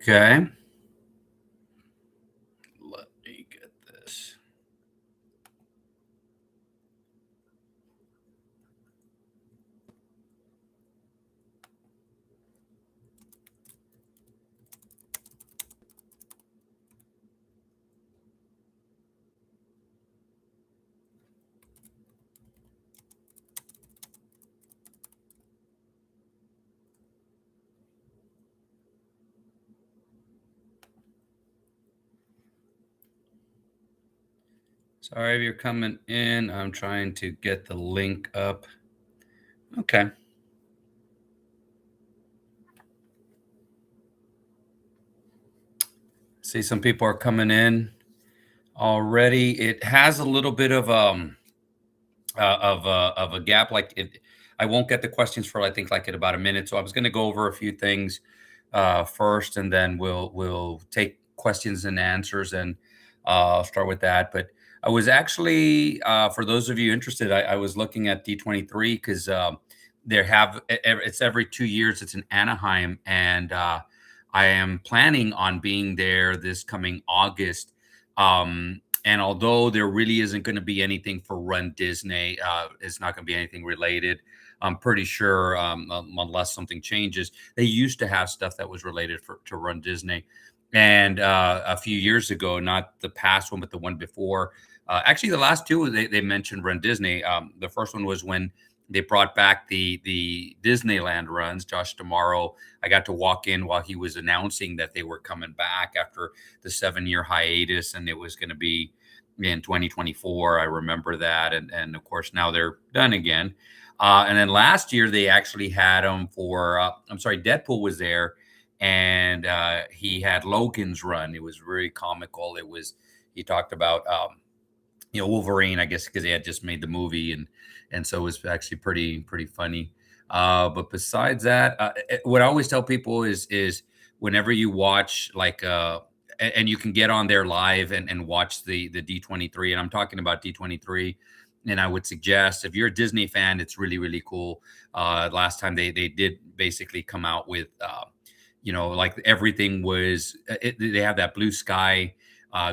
Okay. Let me get this. Sorry if you're coming in. I'm trying to get the link up. Okay. See, some people are coming in already. It has a little bit of a gap. Like it, I won't get the questions for I think like in about a minute. So I was going to go over a few things first, and then we'll take questions and answers, and start with that. But I was actually for those of you interested, I was looking at D23 because it's every 2 years. It's in Anaheim, and I am planning on being there this coming August. And although there really isn't going to be anything for Run Disney, it's not going to be anything related. I'm pretty sure, unless something changes, they used to have stuff that was related to Run Disney. And a few years ago, not the past one, but the one before, actually the last two they mentioned Run Disney. The first one was when they brought back the Disneyland runs. Josh Tomorrow, I got to walk in while he was announcing that they were coming back after the 7 year hiatus, and it was going to be in 2024. I remember that, and of course now they're done again. And then last year they actually had them for. I'm sorry, Deadpool was there, and he had Logan's run. It was very comical. It was he talked about Wolverine, I guess, because they had just made the movie, and so it was actually pretty funny. But besides that, what I always tell people is whenever you watch like and you can get on there live and watch the D23, and I'm talking about D23. And I would suggest if you're a Disney fan, it's really cool. Last time they did basically come out with like everything was they have that blue sky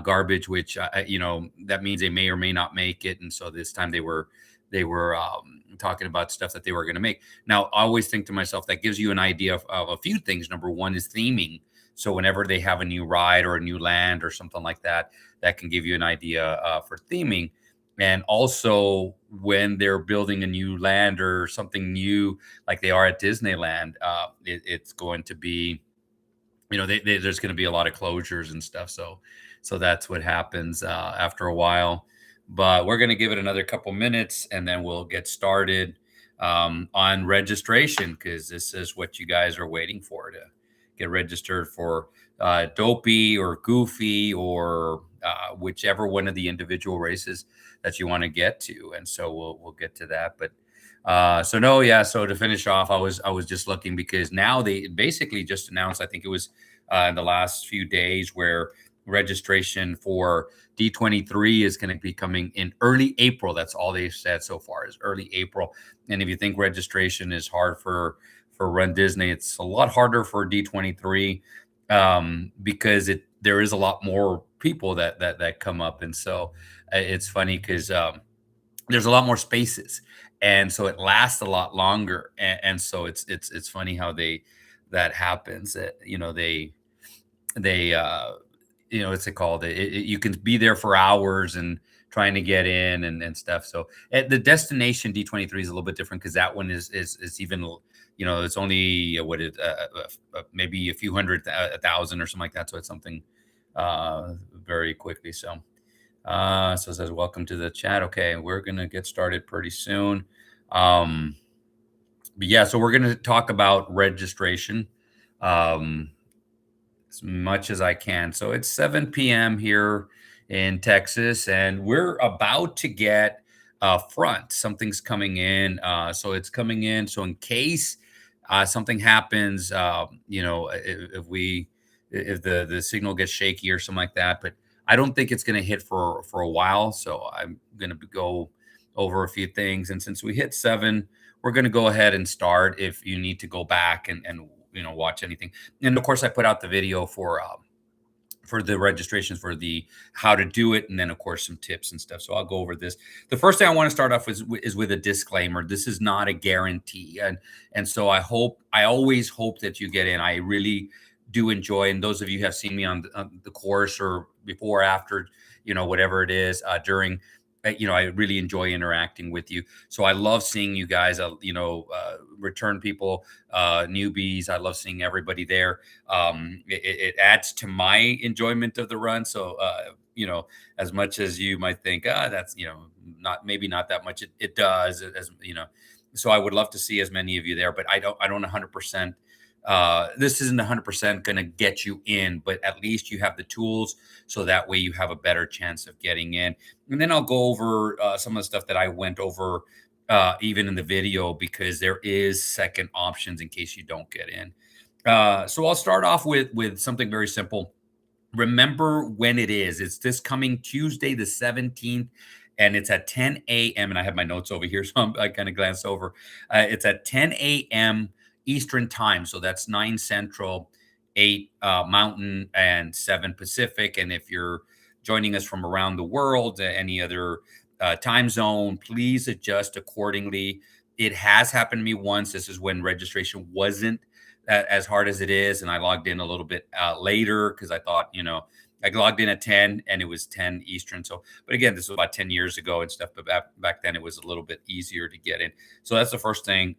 garbage, which that means they may or may not make it. And so this time they were talking about stuff that they were going to make. Now, I always think to myself that gives you an idea of a few things. Number one is theming. So whenever they have a new ride or a new land or something like that, that can give you an idea for theming. And also when they're building a new land or something new, like they are at Disneyland, it's going to be there's going to be a lot of closures and stuff. So that's what happens after a while. But we're going to give it another couple minutes, and then we'll get started on registration, because this is what you guys are waiting for, to get registered for Dopey or Goofy or whichever one of the individual races that you want to get to. And so we'll get to that. But so no, yeah. So to finish off, I was just looking because now they basically just announced. I think it was in the last few days where registration for D23 is going to be coming in early April. That's all they've said so far is early April. And if you think registration is hard for Run Disney, it's a lot harder for D23 because there is a lot more people that come up, and so it's funny because there's a lot more spaces, and so it lasts a lot longer. And so it's funny how that happens. They what's it called? You can be there for hours and trying to get in and stuff. So the destination D23 is a little bit different because that one is even it's only maybe a few hundred, 1,000 or something like that. So it's something very quickly. So it says, welcome to the chat. Okay, we're going to get started pretty soon. But yeah, so we're going to talk about registration as much as I can. So it's 7 p.m. here in Texas, and we're about to get front. Something's coming in. So it's coming in. So in case something happens, if the signal gets shaky or something like that, but I don't think it's going to hit for a while. So I'm going to go over a few things. And since we hit 7, we're going to go ahead and start. If you need to go back and watch anything. And of course, I put out the video for the registrations for the how to do it, and then of course some tips and stuff. So I'll go over this. The first thing I want to start off is with a disclaimer. This is not a guarantee, and so I always hope that you get in. I really do enjoy, and those of you who have seen me on the course or before, after, whatever it is, during. I really enjoy interacting with you. So I love seeing you guys, return people, newbies. I love seeing everybody there. It adds to my enjoyment of the run. So, as much as you might think, that's, not, maybe not that much, it does, so I would love to see as many of you there, but I don't 100%. This isn't 100% going to get you in, but at least you have the tools. So that way you have a better chance of getting in. And then I'll go over some of the stuff that I went over even in the video, because there is second options in case you don't get in. So I'll start off with something very simple. Remember when it is. It's this coming Tuesday, the 17th, and it's at 10 a.m. And I have my notes over here, so I kind of glanced over. It's at 10 a.m. Eastern time. So that's 9 Central, 8 Mountain, and 7 Pacific. And if you're joining us from around the world, any other time zone, please adjust accordingly. It has happened to me once. This is when registration wasn't as hard as it is. And I logged in a little bit later because I thought, I logged in at 10 and it was 10 Eastern. So, but again, this was about 10 years ago and stuff. But back then it was a little bit easier to get in. So that's the first thing.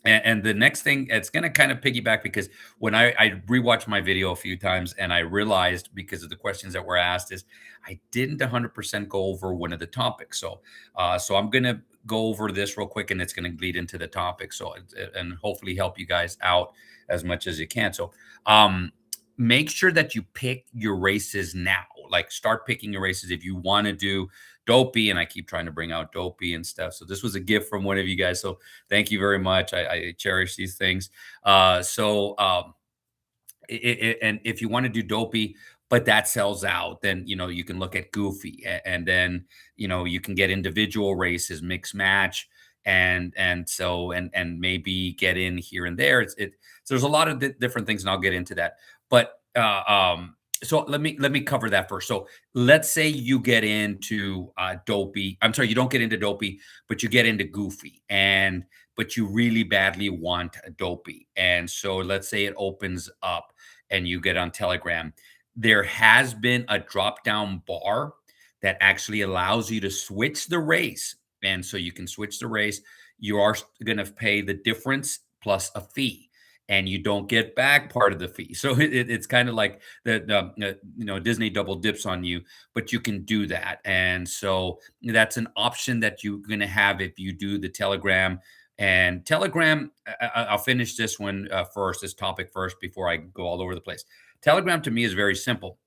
And the next thing, it's going to kind of piggyback, because when I rewatched my video a few times, and I realized, because of the questions that were asked, is I didn't 100% go over one of the topics. So I'm going to go over this real quick, and it's going to lead into the topic. So, and hopefully help you guys out as much as you can. So, make sure that you pick your races now. Like, start picking your races if you want to do Dopey, and I keep trying to bring out Dopey and stuff. So this was a gift from one of you guys. So thank you very much. I cherish these things. And if you want to do Dopey, but that sells out, then you can look at Goofy, and then you can get individual races, mix match, and maybe get in here and there. So there's a lot of different things, and I'll get into that. But so let me cover that first. So let's say you get into Dopey. I'm sorry, you don't get into Dopey, but you get into Goofy, but you really badly want a Dopey. And so let's say it opens up and you get on Telegram. There has been a drop down bar that actually allows you to switch the race. And so you can switch the race. You are going to pay the difference plus a fee, and you don't get back part of the fee. So it's kind of like Disney double dips on you, but you can do that. And so that's an option that you're going to have if you do the Telegram. And Telegram, I'll finish this one first, this topic first, before I go all over the place. Telegram to me is very simple.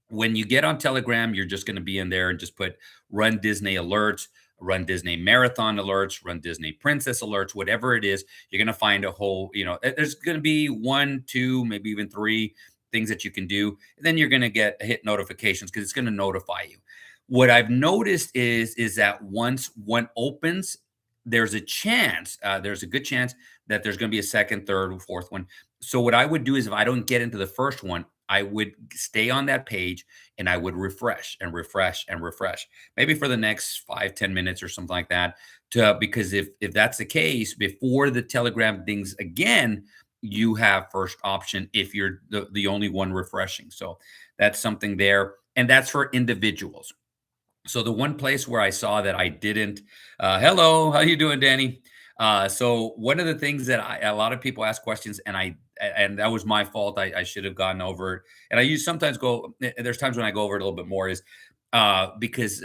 When you get on Telegram, you're just going to be in there and just put Run Disney alerts, Run Disney Marathon alerts, Run Disney Princess alerts, whatever it is. You're going to find a whole, there's going to be 1, 2, maybe even 3 things that you can do. And then you're going to hit notifications, because it's going to notify you. What I've noticed is that once one opens, there's a good chance that there's going to be a second, third, or fourth one. So what I would do is, if I don't get into the first one, I would stay on that page and I would refresh and refresh and refresh, maybe for the next 5-10 minutes or something like that. Because if that's the case, before the Telegram dings again, you have first option if you're the only one refreshing. So that's something there. And that's for individuals. So the one place where I saw that I didn't, hello, how you doing, Danny? So one of the things that a lot of people ask questions, and that was my fault. I should have gotten over it. And there's times when I go over it a little bit more, is because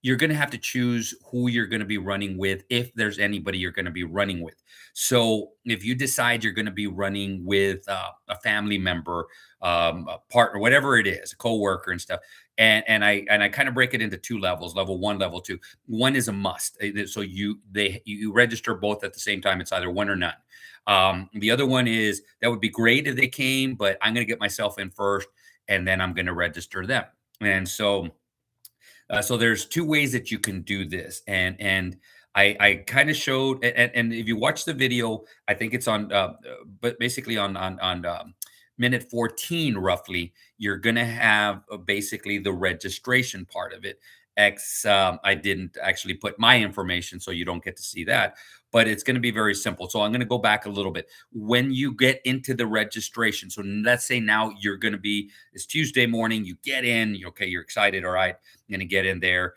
you're going to have to choose who you're going to be running with, if there's anybody you're going to be running with. So if you decide you're going to be running with a family member, a partner, whatever it is, a coworker and stuff, and I kind of break it into 2 levels: level 1, level 2. One is a must. So you register both at the same time. It's either one or none. The other one is, that would be great if they came, but I'm going to get myself in first, and then I'm going to register them. And so there's 2 ways that you can do this. And I kind of showed, and if you watch the video, I think it's on, but basically on minute 14 roughly, you're gonna have basically the registration part of it. I didn't actually put my information, so you don't get to see that, but it's gonna be very simple. So I'm gonna go back a little bit. When you get into the registration, so let's say now you're gonna be, it's Tuesday morning, you get in, okay, you're excited, all right, I'm gonna get in there.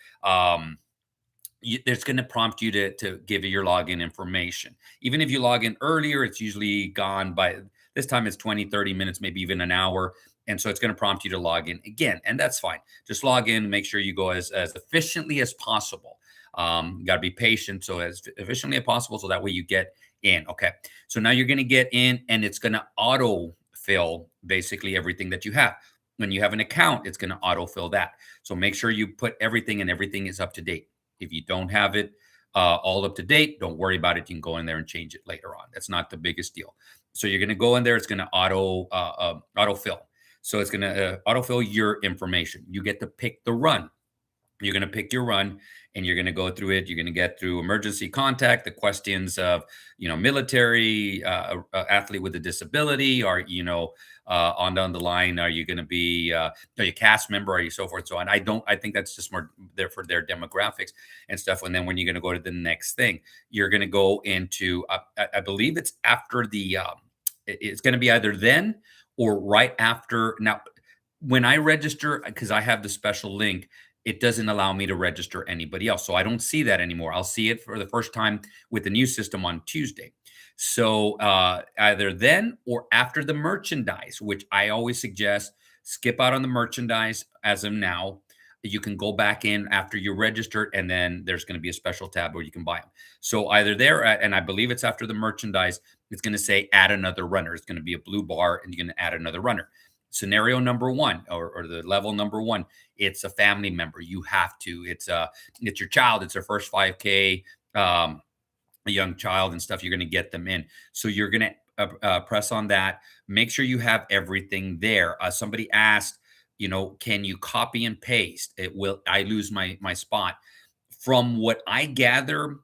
It's going to prompt you to give you your login information. Even if you log in earlier, it's usually gone by this time. It's 20, 30 minutes, maybe even an hour. And so it's going to prompt you to log in again. And that's fine. Just log in, make sure you go as efficiently as possible. You got to be patient. So as efficiently as possible. So that way you get in. Okay. So now you're going to get in and it's going to auto fill basically everything that you have. When you have an account, it's going to auto fill that. So make sure you put everything and everything is up to date. If you don't have it all up to date, don't worry about it. You can go in there and change it later on. That's not the biggest deal. So you're going to go in there. It's going to auto fill. So it's going to auto fill your information. You get to pick the run. You're going to pick your run and you're going to go through it. You're going to get through emergency contact, the questions of, military, athlete with a disability, or, on down the line, are you going to be, are you a cast member? Are you so forth and so on? I think that's just more there for their demographics and stuff. And then when you're going to go to the next thing, you're going to go into, I believe it's after it's going to be either then or right after. Now, when I register, because I have the special link, it doesn't allow me to register anybody else. So I don't see that anymore. I'll see it for the first time with the new system on Tuesday. So either then or after the merchandise, which I always suggest skip out on the merchandise as of now. You can go back in after you registered, and then there's going to be a special tab where you can buy them. So either there, and I believe it's after the merchandise, it's going to say add another runner. It's going to be a blue bar, and you're going to add another runner. Scenario number one, or the level number one, it's a family member. You have to. It's your child. It's their first 5K, a young child and stuff. You're going to get them in. So you're going to press on that. Make sure you have everything there. Somebody asked, can you copy and paste? I lose my spot. From what I gather,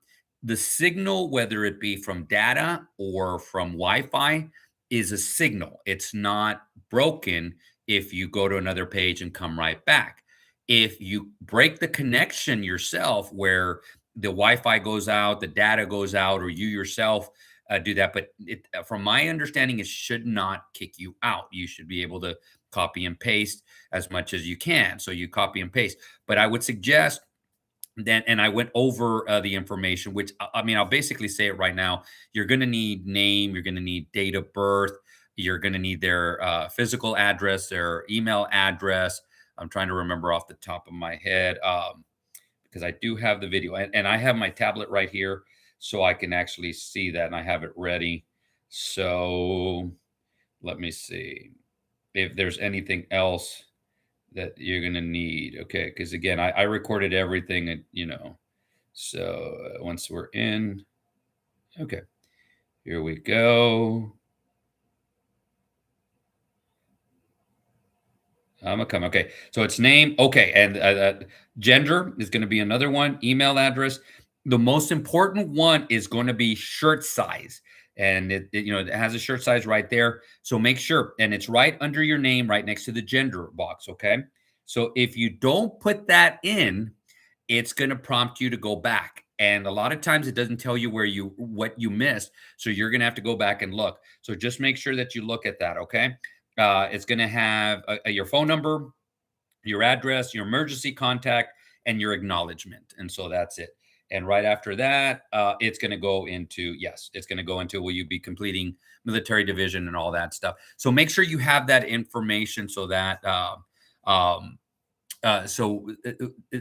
the signal, whether it be from data or from Wi-Fi, is a signal. It's not broken if you go to another page and come right back. If you break the connection yourself, where the Wi-Fi goes out, the data goes out, or you yourself do that, but from my understanding, it should not kick you out. You should be able to copy and paste as much as you can. So you copy and paste. But I would suggest then, and I went over the information, which I mean, I'll basically say it right now. You're going to need name, you're going to need date of birth, you're going to need their physical address, their email address. I'm trying to remember off the top of my head because I do have the video, and I have my tablet right here, so I can actually see that, and I have it ready. So let me see if there's anything else that you're gonna need. Okay, because again, I recorded everything, and so once we're in, okay, here we go. I'm gonna come. Okay, so it's name. Okay, and gender is going to be another one. Email address. The most important one is going to be shirt size, and it has a shirt size right there. So make sure, and it's right under your name, right next to the gender box. Okay, so if you don't put that in, it's going to prompt you to go back, and a lot of times it doesn't tell you what you missed. So you're going to have to go back and look. So just make sure that you look at that. Okay. It's going to have your phone number, your address, your emergency contact, and your acknowledgement. And so that's it. And right after that, it's going to go into, yes, it's going to go into, will you be completing military division and all that stuff. So make sure you have that information so that,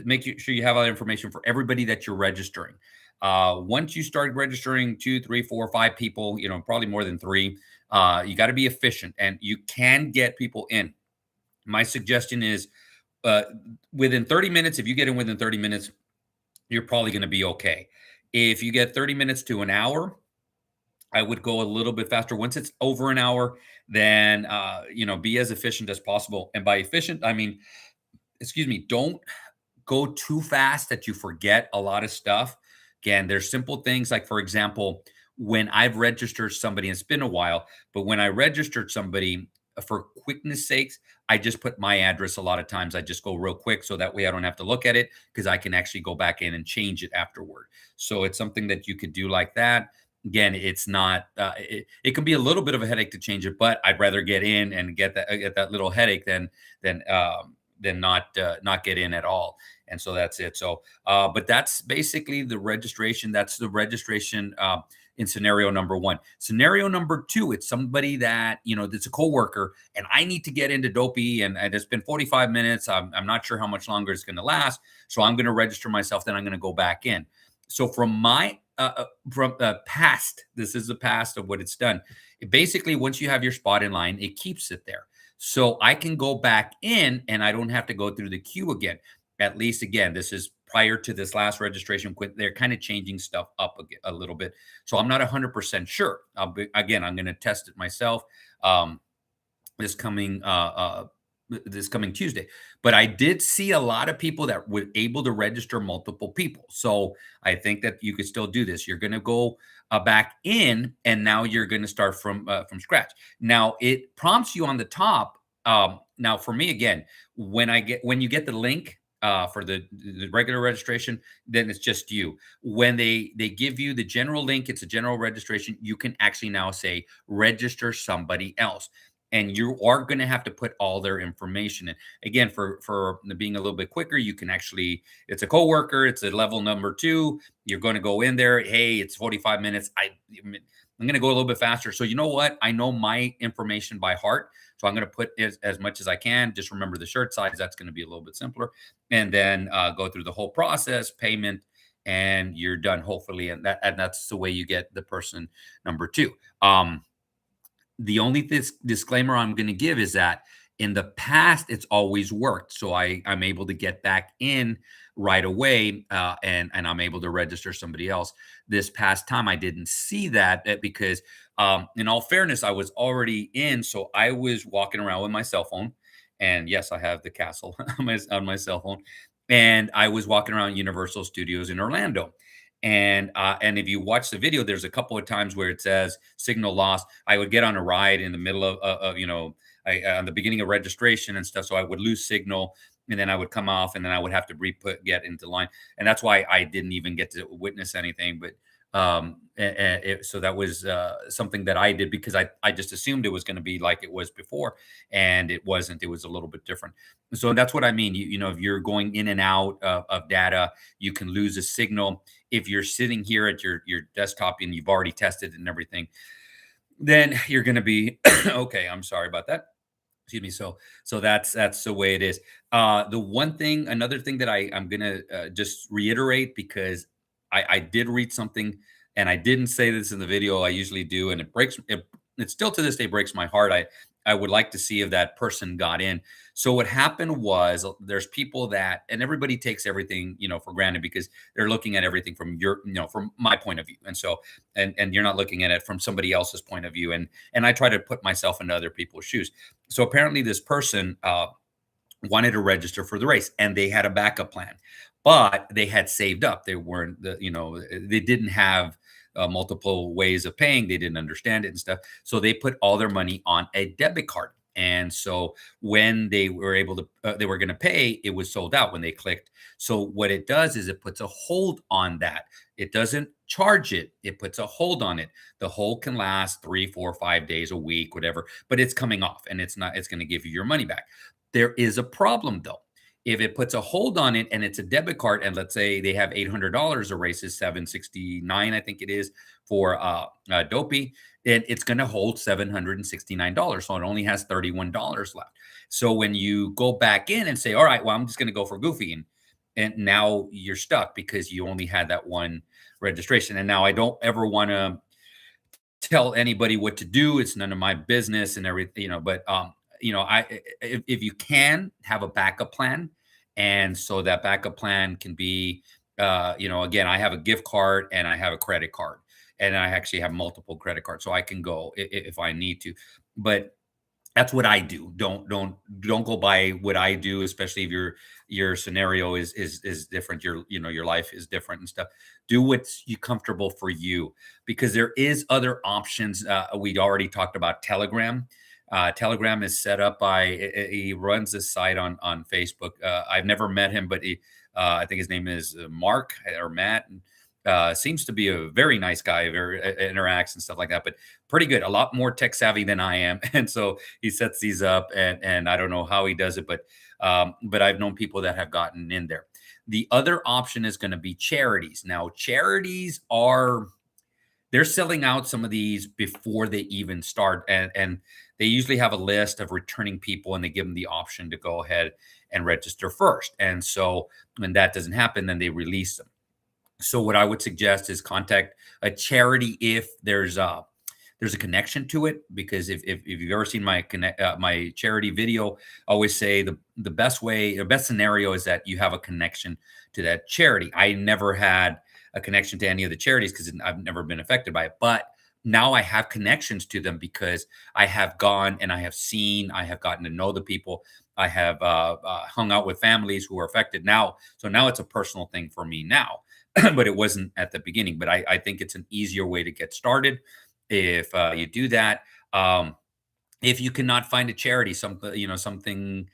make sure you have all that information for everybody that you're registering. Once you start registering 2, 3, 4, 5 people, probably more than 3, you got to be efficient, and you can get people in. My suggestion is within 30 minutes, if you get in within 30 minutes, you're probably going to be okay. If you get 30 minutes to an hour, I would go a little bit faster. Once it's over an hour, then, be as efficient as possible. And by efficient, I mean, excuse me, don't go too fast that you forget a lot of stuff. Again, there's simple things like, for example, when I've registered somebody, it's been a while, but when I registered somebody for quickness sakes, I just put my address a lot of times. I just go real quick so that way I don't have to look at it because I can actually go back in and change it afterward. So it's something that you could do like that. Again, it's not. It can be a little bit of a headache to change it, but I'd rather get in and get that little headache than not get in at all. And so that's it. So, but that's basically the registration. That's the registration in scenario number one. Scenario number two, it's somebody that, that's a coworker and I need to get into Dopey and it's been 45 minutes. I'm not sure how much longer it's going to last. So I'm going to register myself. Then I'm going to go back in. So from past, this is the past of what it's done. Basically, once you have your spot in line, it keeps it there. So I can go back in and I don't have to go through the queue again. At least, again, this is prior to this last registration. They're kind of changing stuff up a little bit. So I'm not 100% sure. Again, I'm going to test it myself um, this coming this coming Tuesday. But I did see a lot of people that were able to register multiple people. So I think that you could still do this. You're going to go back in, and now you're going to start from scratch. Now it prompts you on the top. Now for me, again, when you get the link for the regular registration, then it's just you. When they give you the general link, it's a general registration. You can actually now say register somebody else, and you are going to have to put all their information in. Again, for being a little bit quicker, you can actually, it's a coworker, it's a level number two. You're going to go in there. Hey, it's 45 minutes. I'm going to go a little bit faster. So you know what? I know my information by heart. So I'm going to put as much as I can. Just remember the shirt size. That's going to be a little bit simpler. And then go through the whole process, payment, and you're done, hopefully. And that's the way you get the person number two. The only disclaimer I'm going to give is that in the past, it's always worked. So I'm able to get back in right away, and I'm able to register somebody else. This past time, I didn't see that because, in all fairness, I was already in. So I was walking around with my cell phone, and yes, I have the castle on my cell phone, and I was walking around Universal Studios in Orlando. And if you watch the video, there's a couple of times where it says signal lost. I would get on a ride in the middle of on the beginning of registration and stuff, so I would lose signal, and then I would come off, and then I would have to get into line, and that's why I didn't even get to witness anything. But so that was something that I did because I just assumed it was going to be like it was before, and it wasn't. It was a little bit different. So that's what I mean. If you're going in and out of data, you can lose a signal. If you're sitting here at your desktop and you've already tested and everything, then you're going to be okay. I'm sorry about that. Excuse me. So that's the way it is. Another thing that I'm gonna just reiterate, because I did read something and I didn't say this in the video. I usually do, and it still to this day breaks my heart. I would like to see if that person got in. So what happened was there's people that, and everybody takes everything, for granted because they're looking at everything from from my point of view. And so, and you're not looking at it from somebody else's point of view. And I try to put myself in other people's shoes. So apparently this person, wanted to register for the race and they had a backup plan, but they had saved up. They weren't they didn't have multiple ways of paying. They didn't understand it and stuff. So they put all their money on a debit card. And so when they were able to, they were going to pay, it was sold out when they clicked. So what it does is it puts a hold on that. It doesn't charge it. It puts a hold on it. The hold can last 3, 4, 5 days, a week, whatever, but it's coming off and it's going to give you your money back. There is a problem though. If it puts a hold on it and it's a debit card, and let's say they have $800, the race is $769, I think it is for Dopey, then it's going to hold $769. So it only has $31 left. So when you go back in and say, all right, well, I'm just going to go for Goofy, and now you're stuck because you only had that one registration. And now I don't ever want to tell anybody what to do. It's none of my business and everything, but if you can have a backup plan, and so that backup plan can be, again, I have a gift card and I have a credit card, and I actually have multiple credit cards, so I can go if I need to. But That's what I do. Don't go by what I do, especially if your scenario is different. Your life is different and stuff. Do what's you comfortable for you, because there is other options. We'd already talked about Telegram. Telegram is set up by he runs this site on Facebook. I've never met him, but I think his name is Mark or Matt. Seems to be a very nice guy, very interacts and stuff like that. But pretty good, a lot more tech savvy than I am, and so he sets these up, and I don't know how he does it, but I've known people that have gotten in there. The other option is going to be charities. Now, charities are they're selling out some of these before they even start, and they usually have a list of returning people, and they give them the option to go ahead and register first. And so when that doesn't happen, then they release them. So what I would suggest is contact a charity if there's a connection to it, because if you've ever seen my my charity video, I always say the best way, the best scenario is that you have a connection to that charity. I never had a connection to any of the charities because I've never been affected by it, but now I have connections to them because I have gone and I have seen, I have gotten to know the people. I have hung out with families who are affected now. So now it's a personal thing for me now, but it wasn't at the beginning. But I think it's an easier way to get started if you do that. If you cannot find a charity, something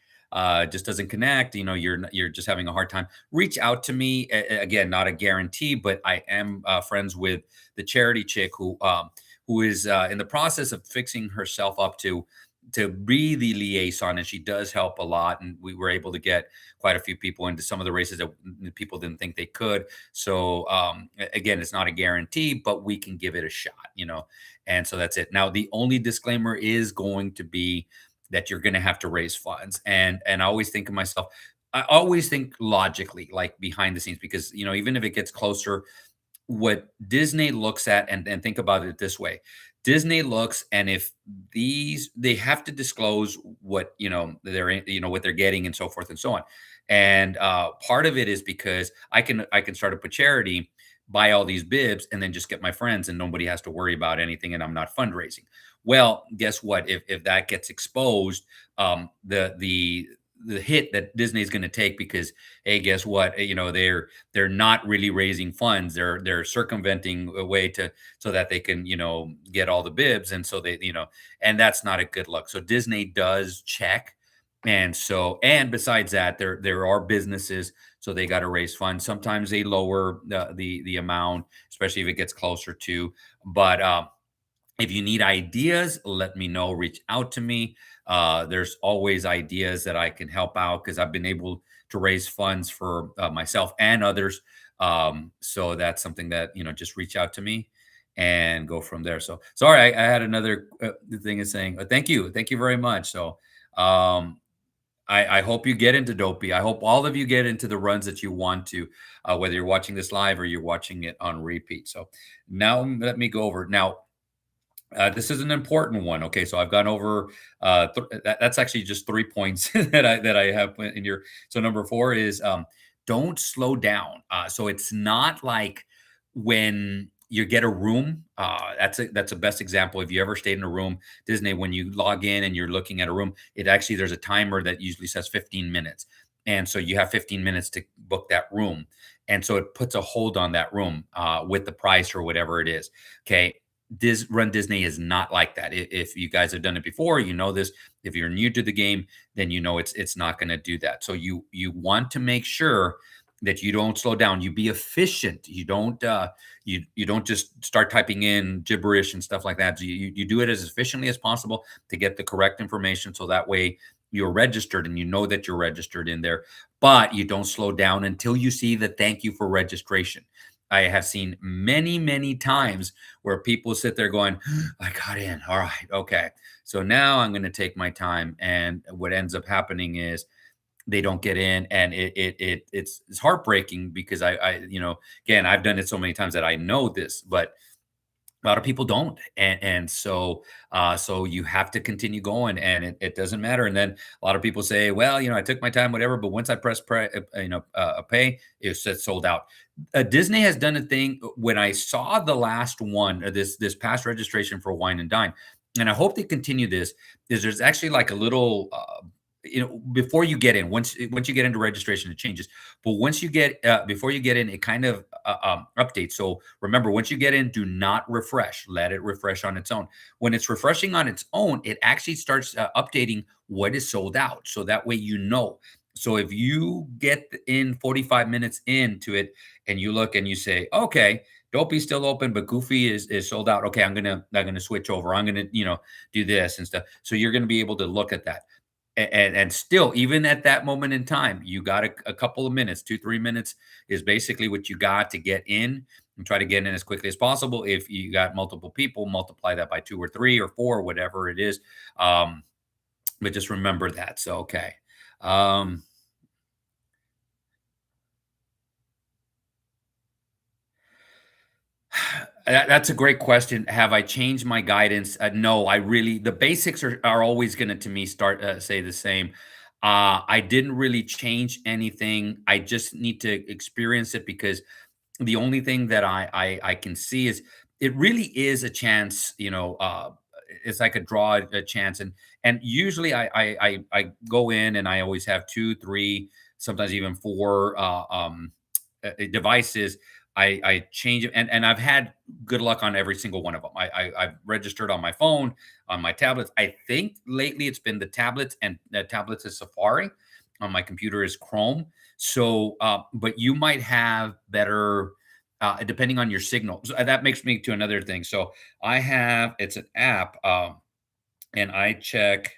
just doesn't connect, you're just having a hard time, reach out to me. Again, not a guarantee, but I am friends with the charity chick who is in the process of fixing herself up to be the liaison, and she does help a lot, and we were able to get quite a few people into some of the races that people didn't think they could. So again, it's not a guarantee, but we can give it a shot. And so that's it. Now, the only disclaimer is going to be that you're going to have to raise funds, and I always think of myself, I always think logically, like behind the scenes, because even if it gets closer, what Disney looks at, and think about it this way. Disney looks, and if they have to disclose what what they're getting and so forth and so on. And part of it is because I can start up a charity, buy all these bibs, and then just get my friends, and nobody has to worry about anything, and I'm not fundraising. Well, guess what? If that gets exposed, the hit that Disney's going to take, because hey, guess what? They're not really raising funds. They're circumventing a way to so that they can get all the bibs, and so and that's not a good look. So Disney does check, and besides that, there are businesses, so they got to raise funds. Sometimes they lower the amount, especially if it gets closer to. But if you need ideas, let me know. Reach out to me. There's always ideas that I can help out, because I've been able to raise funds for myself and others. So that's something that just reach out to me and go from there. So sorry, I had another thing is saying thank you very much. So I hope you get into Dopey. I hope all of you get into the runs that you want to, whether you're watching this live or you're watching it on repeat. So now let me go over now. This is an important one. Okay, so I've gone over. That's actually just 3 points that I have in your. So number four is don't slow down. So it's not like when you get a room. That's a best example. If you ever stayed in a room, Disney, when you log in and you're looking at a room, it actually there's a timer that usually says 15 minutes, and so you have 15 minutes to book that room, and so it puts a hold on that room with the price or whatever it is. Okay, Run Disney is not like that. If you guys have done it before, you know this. If you're new to the game, then it's not going to do that. So you want to make sure that you don't slow down. You be efficient. You don't you don't just start typing in gibberish and stuff like that. So you do it as efficiently as possible to get the correct information. So that way you're registered and you know that you're registered in there. But you don't slow down until you see the thank you for registration. I have seen many, many times where people sit there going, I got in. All right. Okay. So now I'm going to take my time. And what ends up happening is they don't get in. And it's heartbreaking, because again, I've done it so many times that I know this, but a lot of people don't. So you have to continue going, and it doesn't matter. And then a lot of people say, well, I took my time, whatever, but once I press pay, it said sold out. Disney has done a thing. When I saw the last one, this past registration for Wine and Dine, and I hope they continue this, is there's actually like a little, before you get in, once you get into registration, it changes. But once you get before you get in, it kind of updates. So remember, once you get in, do not refresh. Let it refresh on its own. When it's refreshing on its own, it actually starts updating what is sold out. So that way you know. So if you get in 45 minutes into it and you look and you say, okay, Dopey's still open, but Goofy is sold out. Okay, I'm gonna switch over. I'm gonna do this and stuff. So you're gonna be able to look at that. And still, even at that moment in time, you got a couple of minutes, 2 3 minutes is basically what you got to get in and try to get in as quickly as possible. If you got multiple people, multiply that by 2 or 3 or 4, whatever it is. Um, but just remember that. So okay. Um, that's a great question. Have I changed my guidance? No, I really the basics are always going to me start say the same. I didn't really change anything. I just need to experience it because the only thing that I can see is it really is a chance. It's like a draw a chance, and usually I go in and I always have 2 3, sometimes even 4 devices. I change it, and I've had good luck on every single one of them. I've registered on my phone, on my tablets. I think lately it's been the tablets, and the tablets is Safari. On my computer is Chrome. So, but you might have better, depending on your signal. So that makes me to another thing. So I have it's an app, and I check.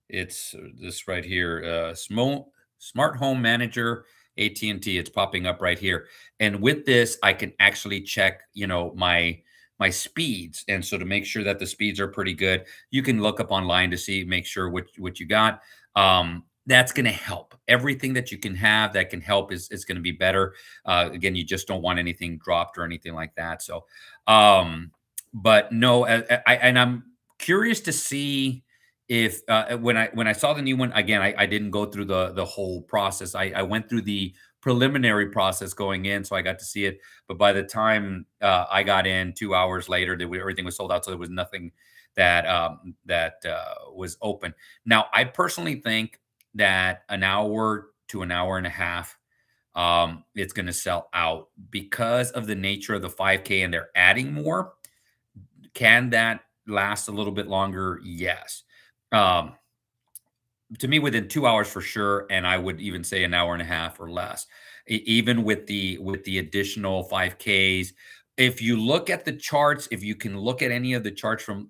It's this right here, smart home manager AT&T. It's popping up right here, and with this, I can actually check, my speeds, and so to make sure that the speeds are pretty good, you can look up online to see, make sure what you got. That's going to help. Everything that you can have that can help is going to be better. Again, you just don't want anything dropped or anything like that. So, but no, and I'm curious to see if when I saw the new one again, I didn't go through the whole process. I went through the preliminary process going in, so I got to see it. But by the time I got in 2 hours later, everything was sold out, so there was nothing that was open. Now, I personally think that an hour to an hour and a half, it's going to sell out because of the nature of the 5K, and they're adding more. Can that last a little bit longer? Yes. Um, to me, within 2 hours for sure, and I would even say an hour and a half or less. Even with the additional 5Ks, if you look at the charts, if you can look at any of the charts from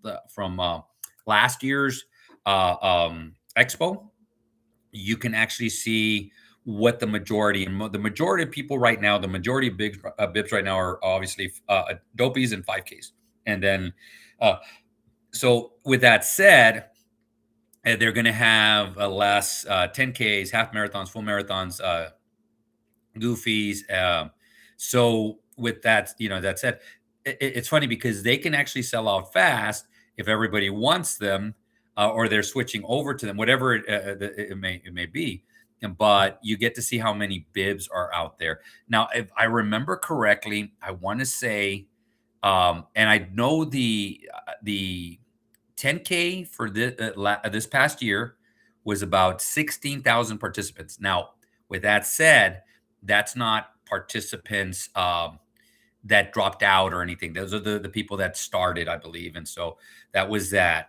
last year's expo, you can actually see what the majority of people right now, the majority of bibs right now are obviously dopies and 5Ks, and then uh, so with that said, they're going to have less 10Ks, half marathons, full marathons, goofies. So with that, that said, it's funny because they can actually sell out fast if everybody wants them, or they're switching over to them, whatever it may be. But you get to see how many bibs are out there. Now, if I remember correctly, I want to say, and I know the 10K for this past year was about 16,000 participants. Now, with that said, that's not participants that dropped out or anything. Those are the people that started, I believe. And so that was that.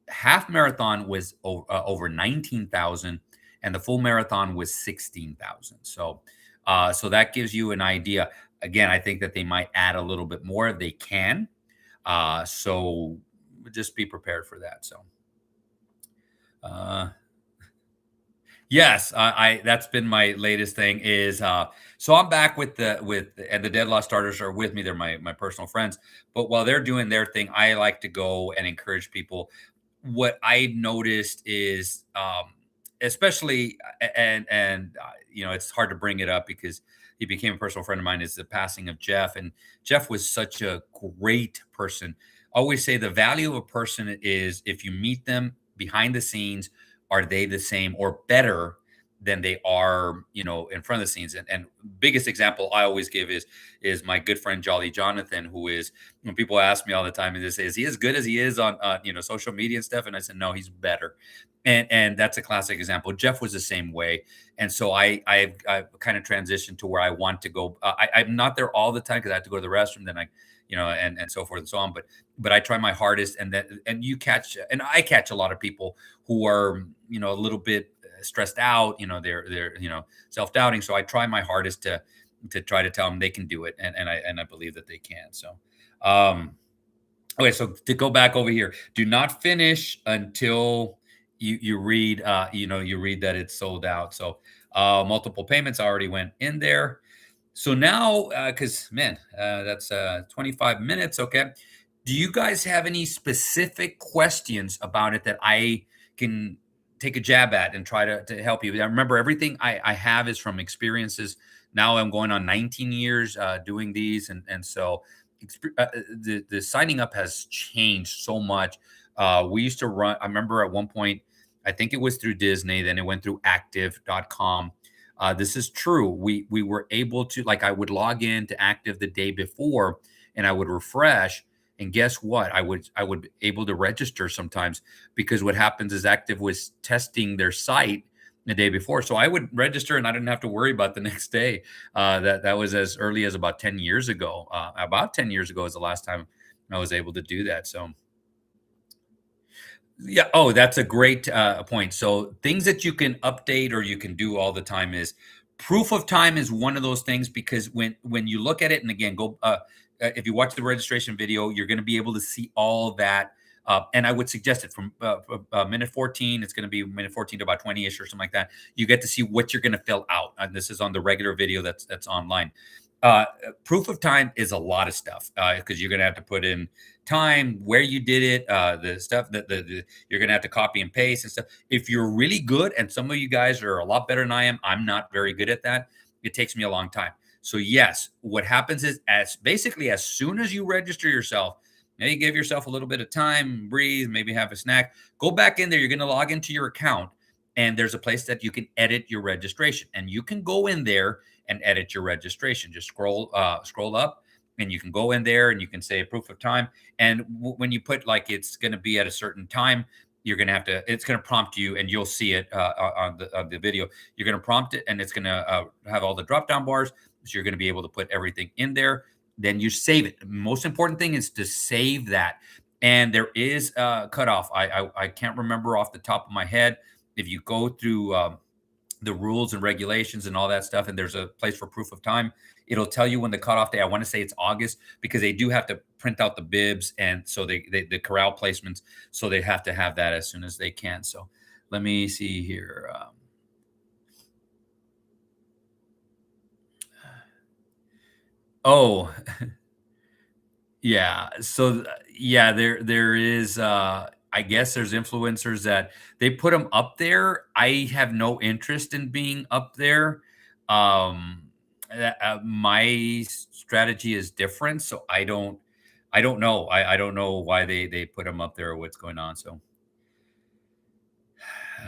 Half marathon was over 19,000, and the full marathon was 16,000. So that gives you an idea. Again, I think that they might add a little bit more. They can. So just be prepared for that. So, uh, yes, I that's been my latest thing is so I'm back and the Dead Law starters are with me. They're my personal friends. But while they're doing their thing, I like to go and encourage people. What I noticed is especially it's hard to bring it up because he became a personal friend of mine, is the passing of Jeff. And Jeff was such a great person. I always say the value of a person is if you meet them behind the scenes, are they the same or better than they are, in front of the scenes. And biggest example I always give is my good friend Jolly Jonathan, who is, when people ask me all the time, and they say, "Is he as good as he is on social media and stuff?" And I said, "No, he's better." And that's a classic example. Jeff was the same way, and so I've kind of transitioned to where I want to go. I'm not there all the time because I have to go to the restroom. Then and so forth and so on. But I try my hardest, and you catch, and I catch a lot of people who are a little bit stressed out. They're self doubting. So I try my hardest to try to tell them they can do it, and I believe that they can. So. Okay, so to go back over here, do not finish until you read you read that it's sold out. So multiple payments already went in there. So now, because man, that's 25 minutes. Okay. Do you guys have any specific questions about it that I can take a jab at and try to help you? I remember everything I have is from experiences. Now I'm going on 19 years doing these, and so the signing up has changed so much. We used to run. I remember at one point, I think it was through Disney, then it went through active.com. This is true. We were able to, like, I would log in to active the day before and I would refresh. And guess what? I would be able to register sometimes, because what happens is active was testing their site the day before. So I would register and I didn't have to worry about the next day. That was as early as about 10 years ago. About 10 years ago is the last time I was able to do that. So yeah. Oh, that's a great point. So things that you can update or you can do all the time is proof of time is one of those things, because when you look at it, and again, go if you watch the registration video, you're going to be able to see all that. And I would suggest it from minute 14. It's going to be minute 14 to about 20ish or something like that. You get to see what you're going to fill out. And this is on the regular video that's online. Uh, Proof of time is a lot of stuff, because you're going to have to put in time, where you did it, the stuff that you're going to have to copy and paste and stuff. If you're really good, and some of you guys are a lot better than I am, I'm not very good at that. It takes me a long time. So yes, what happens is, as soon as you register yourself, now you give yourself a little bit of time, breathe, maybe have a snack, go back in there. You're going to log into your account, and there's a place that you can edit your registration, and you can go in there and edit your registration. Just scroll up, and you can go in there and you can say proof of time. And when you put, like, it's going to be at a certain time, you're going to have to, it's going to prompt you, and you'll see it on the video. You're going to prompt it, and it's going to have all the drop down bars. So you're going to be able to put everything in there. Then you save it. Most important thing is to save that. And there is a cutoff. I can't remember off the top of my head. If you go through the rules and regulations and all that stuff, and there's a place for proof of time, it'll tell you when the cutoff day. I want to say it's August, because they do have to print out the bibs, and so they the corral placements, so they have to have that as soon as they can. So let me see here. Oh, yeah. So yeah, there is. I guess there's influencers that they put them up there. I have no interest in being up there. Um, my strategy is different, so I don't know. I don't know why they put them up there or what's going on. So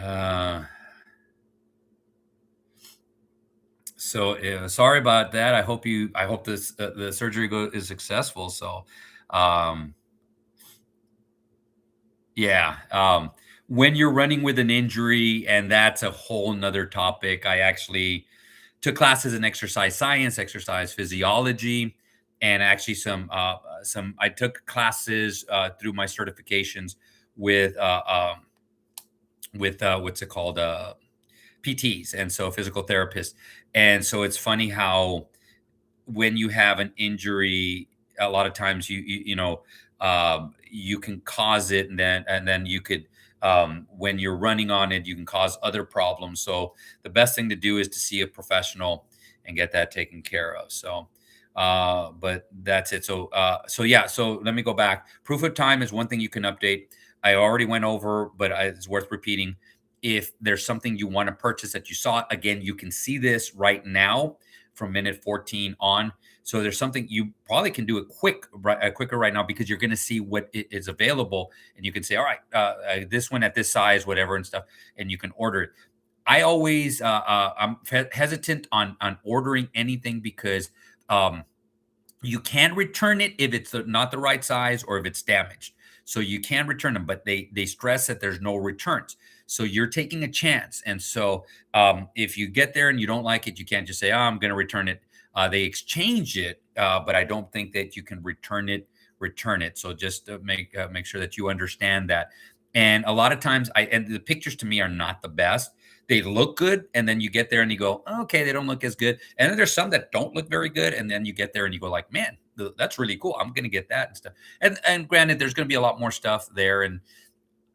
uh, sorry about that. I hope this the surgery is successful. So um, yeah. When you're running with an injury, and that's a whole nother topic. I actually took classes in exercise science, exercise physiology, and actually some. I took classes through my certifications with what's it called, PTs, and so physical therapists. And so it's funny how when you have an injury, a lot of times you can cause it, and then you could, when you're running on it, you can cause other problems. So the best thing to do is to see a professional and get that taken care of. So but that's it. So yeah, so let me go back. Proof of time is one thing you can update. I already went over, but it's worth repeating. If there's something you want to purchase that you saw, again, you can see this right now from minute 14 on. So there's something you probably can do it quicker right now, because you're going to see what is available, and you can say, all right, this one at this size, whatever and stuff, and you can order it. I always I'm hesitant on ordering anything because um, you can return it if it's not the right size or if it's damaged. So you can return them, but they stress that there's no returns. So you're taking a chance. And so if you get there and you don't like it, you can't just say, "Oh, I'm going to return it." They exchange it, but I don't think that you can return it. Return it. So just make sure that you understand that. And a lot of times, I and the pictures to me are not the best. They look good, and then you get there and you go, okay, they don't look as good. And then there's some that don't look very good, and then you get there and you go like, man, that's really cool. I'm gonna get that and stuff. And granted, there's gonna be a lot more stuff there, and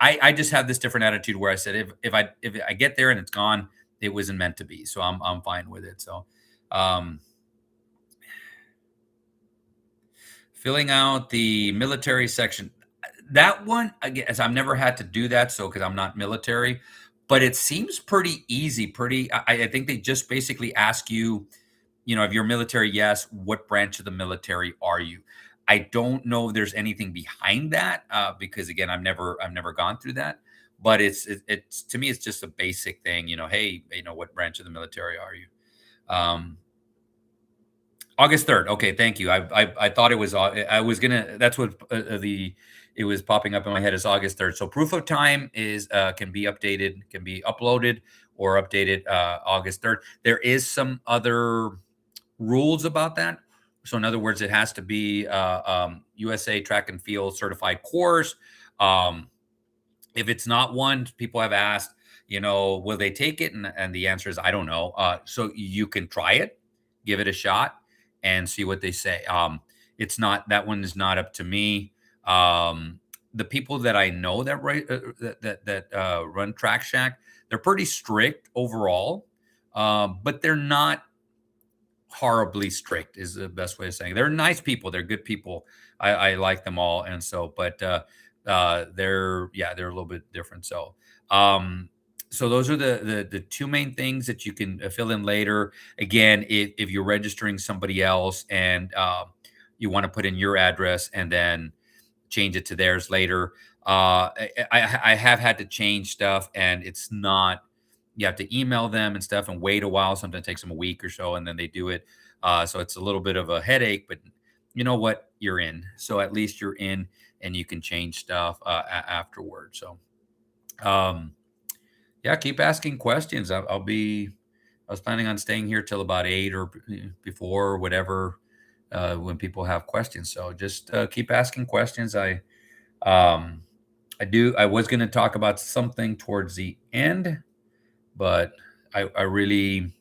I just have this different attitude where I said if I get there and it's gone, it wasn't meant to be. So I'm fine with it. So um, filling out the military section. That one, I guess I've never had to do that, so because I'm not military, but it seems pretty easy. Pretty, I think they just basically ask you, if you're military, yes, what branch of the military are you? I don't know if there's anything behind that because again, I've never gone through that. But it's to me, it's just a basic thing. Hey, what branch of the military are you? Um, August 3rd. Okay, thank you. I thought it was I was gonna that's what the it was popping up in my head is August 3rd. So proof of time is can be updated, can be uploaded or updated August 3rd. There is some other rules about that. So in other words, it has to be USA track and field certified course. Um, if it's not one, people have asked, will they take it? And the answer is, I don't know. So you can try it, give it a shot, and see what they say. It's not that one is not up to me. The people that I know that run Track Shack, they're pretty strict overall, but they're not horribly strict. Is the best way of saying it. They're nice people. They're good people. I like them all, and so, but they're a little bit different. Um, so those are the two main things that you can fill in later. Again, if you're registering somebody else and you want to put in your address and then change it to theirs later. I have had to change stuff, and it's not. You have to email them and stuff, and wait a while. Sometimes it takes them a week or so, and then they do it. So it's a little bit of a headache, but you know what? You're in. So at least you're in, and you can change stuff afterward. So um, yeah, keep asking questions. I'll be. I was planning on staying here till about 8 or before or whatever when people have questions. So just keep asking questions. Um, I was going to talk about something towards the end, but I really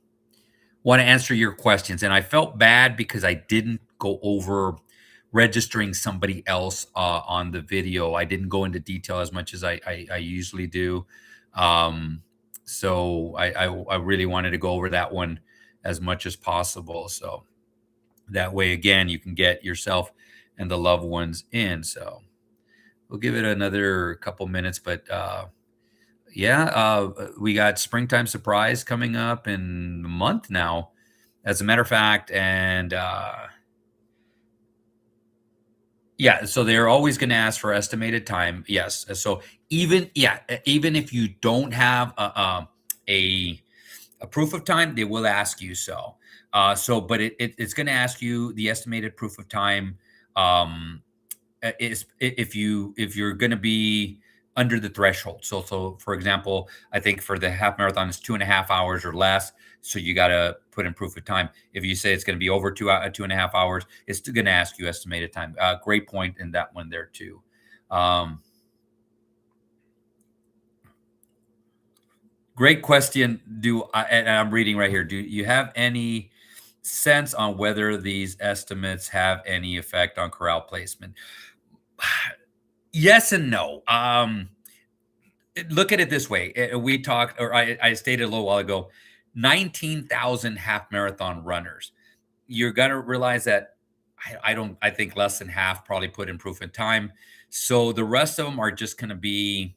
want to answer your questions. And I felt bad because I didn't go over registering somebody else on the video. I didn't go into detail as much as I usually do. Um, so I really wanted to go over that one as much as possible. So that way, again, you can get yourself and the loved ones in. So we'll give it another couple minutes, but yeah, we got springtime surprise coming up in a month now, as a matter of fact, and yeah, so they're always going to ask for estimated time. Yes, so even if you don't have a proof of time, they will ask you so. But it's going to ask you the estimated proof of time. Um, is if you're going to be under the threshold. So for example, I think for the half marathon it's 2.5 hours or less. So you got to put in proof of time. If you say it's going to be over 2.5 hours, it's still going to ask you estimated time. Great point in that one there too. Um, Great question. And I'm reading right here. Do you have any sense on whether these estimates have any effect on corral placement? Yes and no. Look at it this way. We talked, or I stated a little while ago, 19,000 half marathon runners. You're going to realize that I don't, I think less than half probably put in proof in time. So the rest of them are just going to be,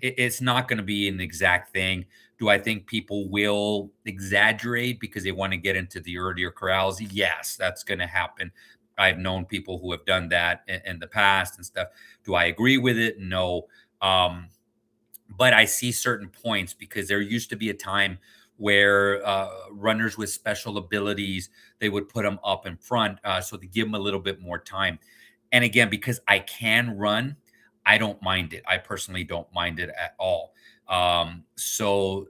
it's not going to be an exact thing. Do I think people will exaggerate because they want to get into the earlier corrals? Yes, that's going to happen. I've known people who have done that in the past and stuff. Do I agree with it? No. Um, but I see certain points because there used to be a time where runners with special abilities, they would put them up in front, so to give them a little bit more time. And again, because I can run, I don't mind it. I personally don't mind it at all. So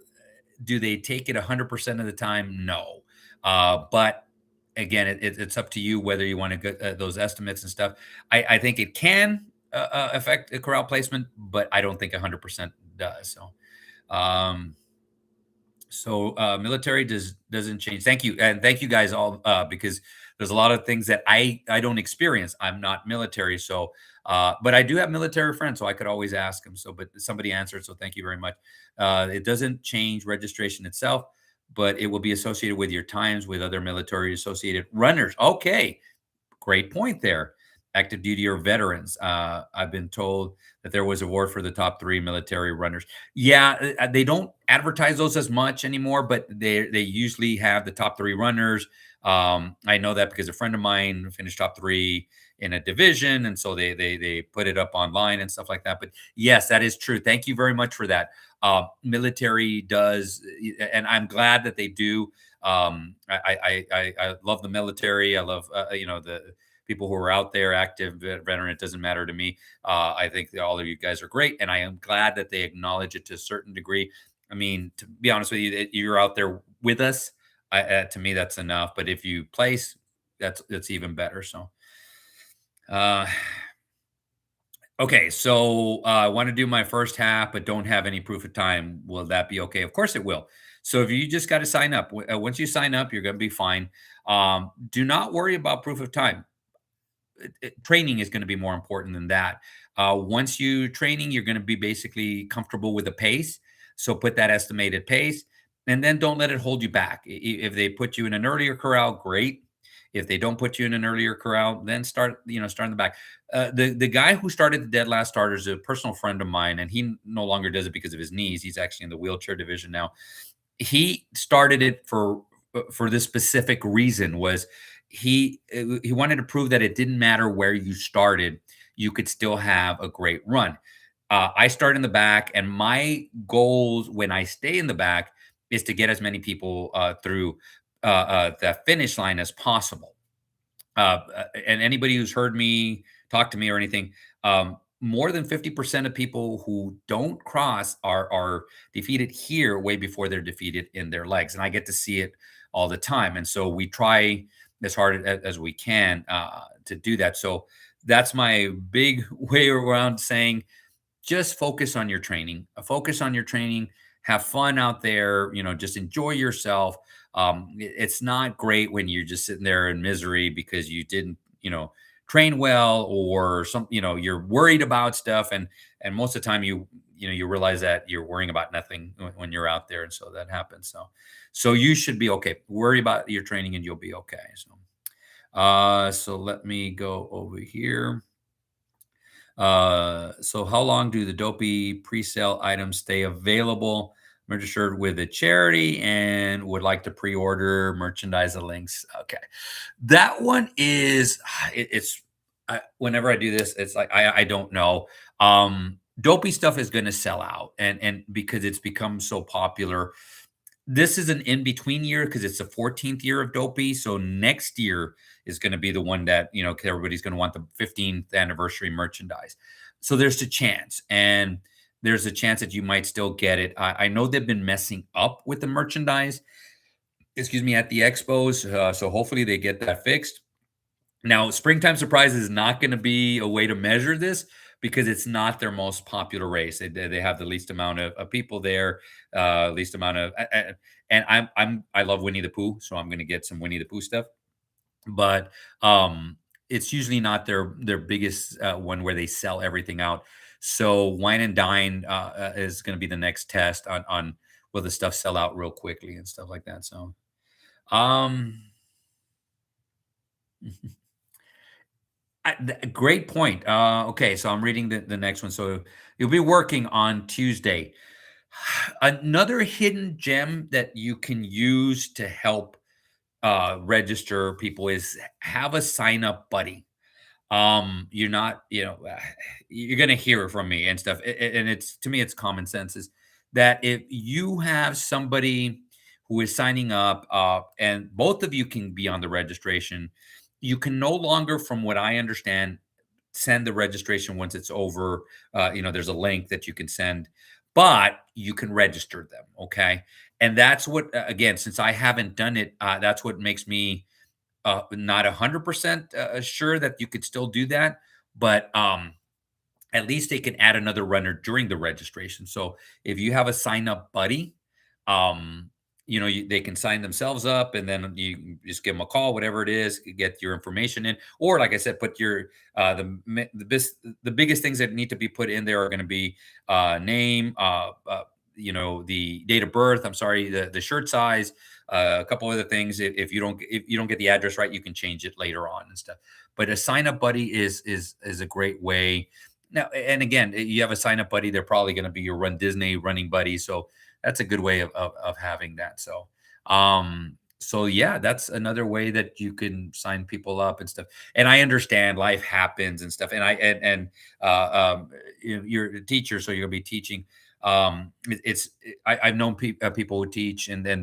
do they take it 100% of the time? No. But again, it's up to you whether you want to get those estimates and stuff. I think it can affect the corral placement, but I don't think 100% does. Um, military doesn't change. Thank you, and thank you guys all because there's a lot of things that I don't experience. I'm not military, so but I do have military friends, so I could always ask them. So, but somebody answered, so thank you very much. It doesn't change registration itself, but it will be associated with your times with other military associated runners. Okay, great point there. Active duty or veterans. I've been told that there was a award for the top three military runners. Yeah, they don't advertise those as much anymore, but they usually have the top three runners. I know that because a friend of mine finished top three in a division, and so they put it up online and stuff like that. But yes, that is true. Thank you very much for that. Military does, and I'm glad that they do. I love the military. I love the people who are out there, active veteran. It doesn't matter to me. I think that all of you guys are great, and I am glad that they acknowledge it to a certain degree. I mean, to be honest with you, that you're out there with us. To me, that's enough. But if you place, that's even better. So, uh, okay, so I want to do my first half, but don't have any proof of time. Will that be okay? Of course it will. So if you just got to sign up, once you sign up, you're going to be fine. Do not worry about proof of time. Training is going to be more important than that. Once you training, you're going to be basically comfortable with the pace. So put that estimated pace, and then don't let it hold you back. If they put you in an earlier corral, great. If they don't put you in an earlier corral, then start in the back. The guy who started the dead last starter is a personal friend of mine, and he no longer does it because of his knees. He's actually in the wheelchair division now. He started it for this specific reason was he wanted to prove that it didn't matter where you started, you could still have a great run. I start in the back, and my goals when I stay in the back is to get as many people through the finish line as possible. And anybody who's heard me talk to me or anything, more than 50% of people who don't cross are defeated here way before they're defeated in their legs. And I get to see it all the time. And so we try as hard as we can to do that. So that's my big way around saying just focus on your training. Focus on your training. Have fun out there. Just enjoy yourself. It's not great when you're just sitting there in misery because you didn't, train well or some, you're worried about stuff, and most of the time you realize that you're worrying about nothing when you're out there, and so that happens. So you should be okay. Worry about your training, and you'll be okay. So let me go over here. So how long do the dopey pre-sale items stay available? I'm registered with a charity and would like to pre-order merchandise and links. Okay. That one is it's whenever I do this, it's like I don't know. Dopey stuff is going to sell out, and because it's become so popular. This is an in between year because it's the 14th year of Dopey. So next year is going to be the one that, 'cause everybody's going to want the 15th anniversary merchandise. So there's a chance. And there's a chance that you might still get it. I know they've been messing up with the merchandise, excuse me, at the expos. So hopefully they get that fixed. Now, Springtime Surprise is not going to be a way to measure this because it's not their most popular race. They have the least amount of people there, least amount of, and I love Winnie the Pooh, so I'm going to get some Winnie the Pooh stuff. But it's usually not their biggest one where they sell everything out. So Wine and Dine is going to be the next test on will the stuff sell out real quickly and stuff like that. So um. Great point. Okay, so I'm reading the next one. So you'll be working on Tuesday. Another hidden gem that you can use to help register people is have a sign up buddy. you're not, you're gonna hear it from me and stuff. And it's, to me, it's common sense is that if you have somebody who is signing up, and both of you can be on the registration, you can no longer, from what I understand, send the registration once it's over. There's a link that you can send, but you can register them. Okay. And that's what, again, since I haven't done it, that's what makes me not 100% sure that you could still do that. But at least they can add another runner during the registration. So if you have a sign up buddy, um, they can sign themselves up, and then you just give them a call, whatever it is, get your information in. Or, like I said, put your the biggest things that need to be put in there are going to be name, the date of birth. I'm sorry, the shirt size, a couple other things. If you don't get the address right, you can change it later on and stuff. But a sign up buddy is a great way. Now, and again, you have a sign up buddy, they're probably going to be your Run Disney running buddy. So that's a good way of having that. So yeah, that's another way that you can sign people up and stuff. And I understand life happens and stuff. You're a teacher, so you'll be teaching. I've known people who teach, and then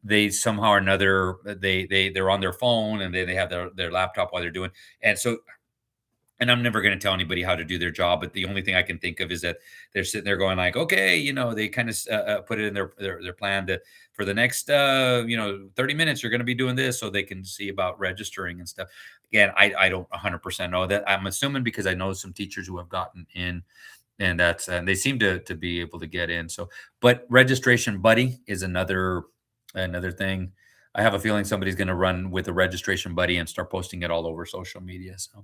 they somehow or another, they're on their phone, and they have their laptop while they're doing. And so, and I'm never going to tell anybody how to do their job, but the only thing I can think of is that they're sitting there going like, okay, they kind of put it in their plan that for the next 30 minutes you're going to be doing this, so they can see about registering and stuff. Again, I don't 100% know that. I'm assuming, because I know some teachers who have gotten in, and they seem to be able to get in. So, but registration buddy is another thing. I have a feeling somebody's going to run with a registration buddy and start posting it all over social media. So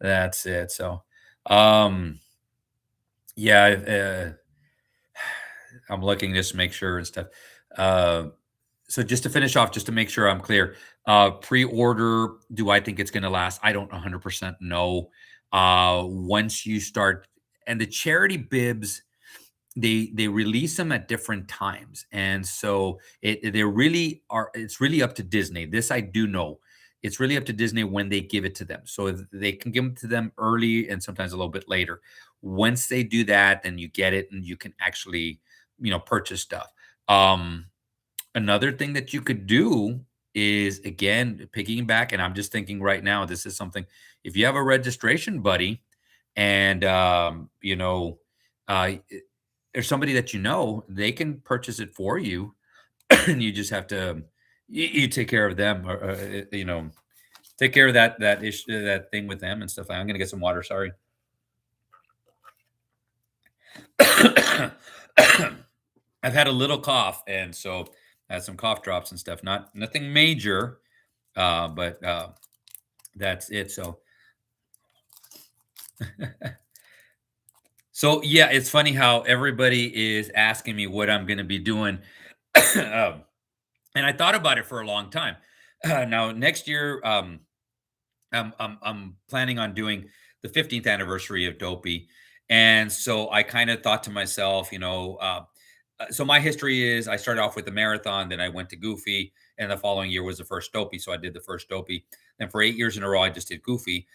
that's it. So, um, yeah, I'm looking just to make sure and stuff. Uh, so just to finish off, just to make sure I'm clear, pre-order, do I think it's going to last? I don't 100% know. Once you start, and the charity bibs, they release them at different times, and so they really are. It's really up to Disney. This I do know. It's really up to Disney when they give it to them. So they can give them to them early and sometimes a little bit later. Once they do that, then you get it, and you can actually purchase stuff. Um, Another thing that you could do is, again, piggyback, and I'm just thinking right now, this is something, if you have a registration buddy, and uh, there's somebody that they can purchase it for you, and you just have to you take care of them, or take care of that issue, that thing with them and stuff. I'm gonna get some water. Sorry. I've had a little cough, and so I had some cough drops and stuff. Nothing major, but that's it. So yeah, it's funny how everybody is asking me what I'm going to be doing, um, and I thought about it for a long time. Now next year, I'm planning on doing the 15th anniversary of Dopey, and so I kind of thought to myself, so my history is I started off with the marathon, then I went to Goofy, and the following year was the first Dopey. So I did the first Dopey. And for 8 years in a row, I just did Goofy,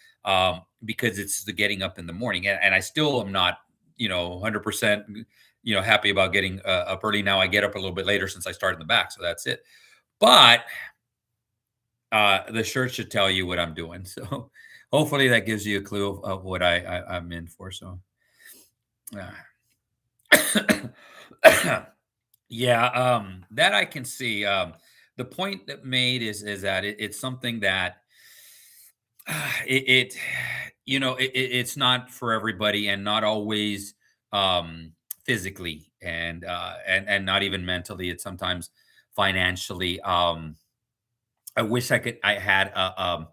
because it's the getting up in the morning. And I still am not, 100%, happy about getting up early. Now I get up a little bit later since I started in the back. So that's it. But the shirt should tell you what I'm doing. So hopefully that gives you a clue of what I'm in for. So. Yeah, that I can see. The point that made is that it's something that it it's not for everybody, and not always physically, and not even mentally. It's sometimes financially. I wish I had a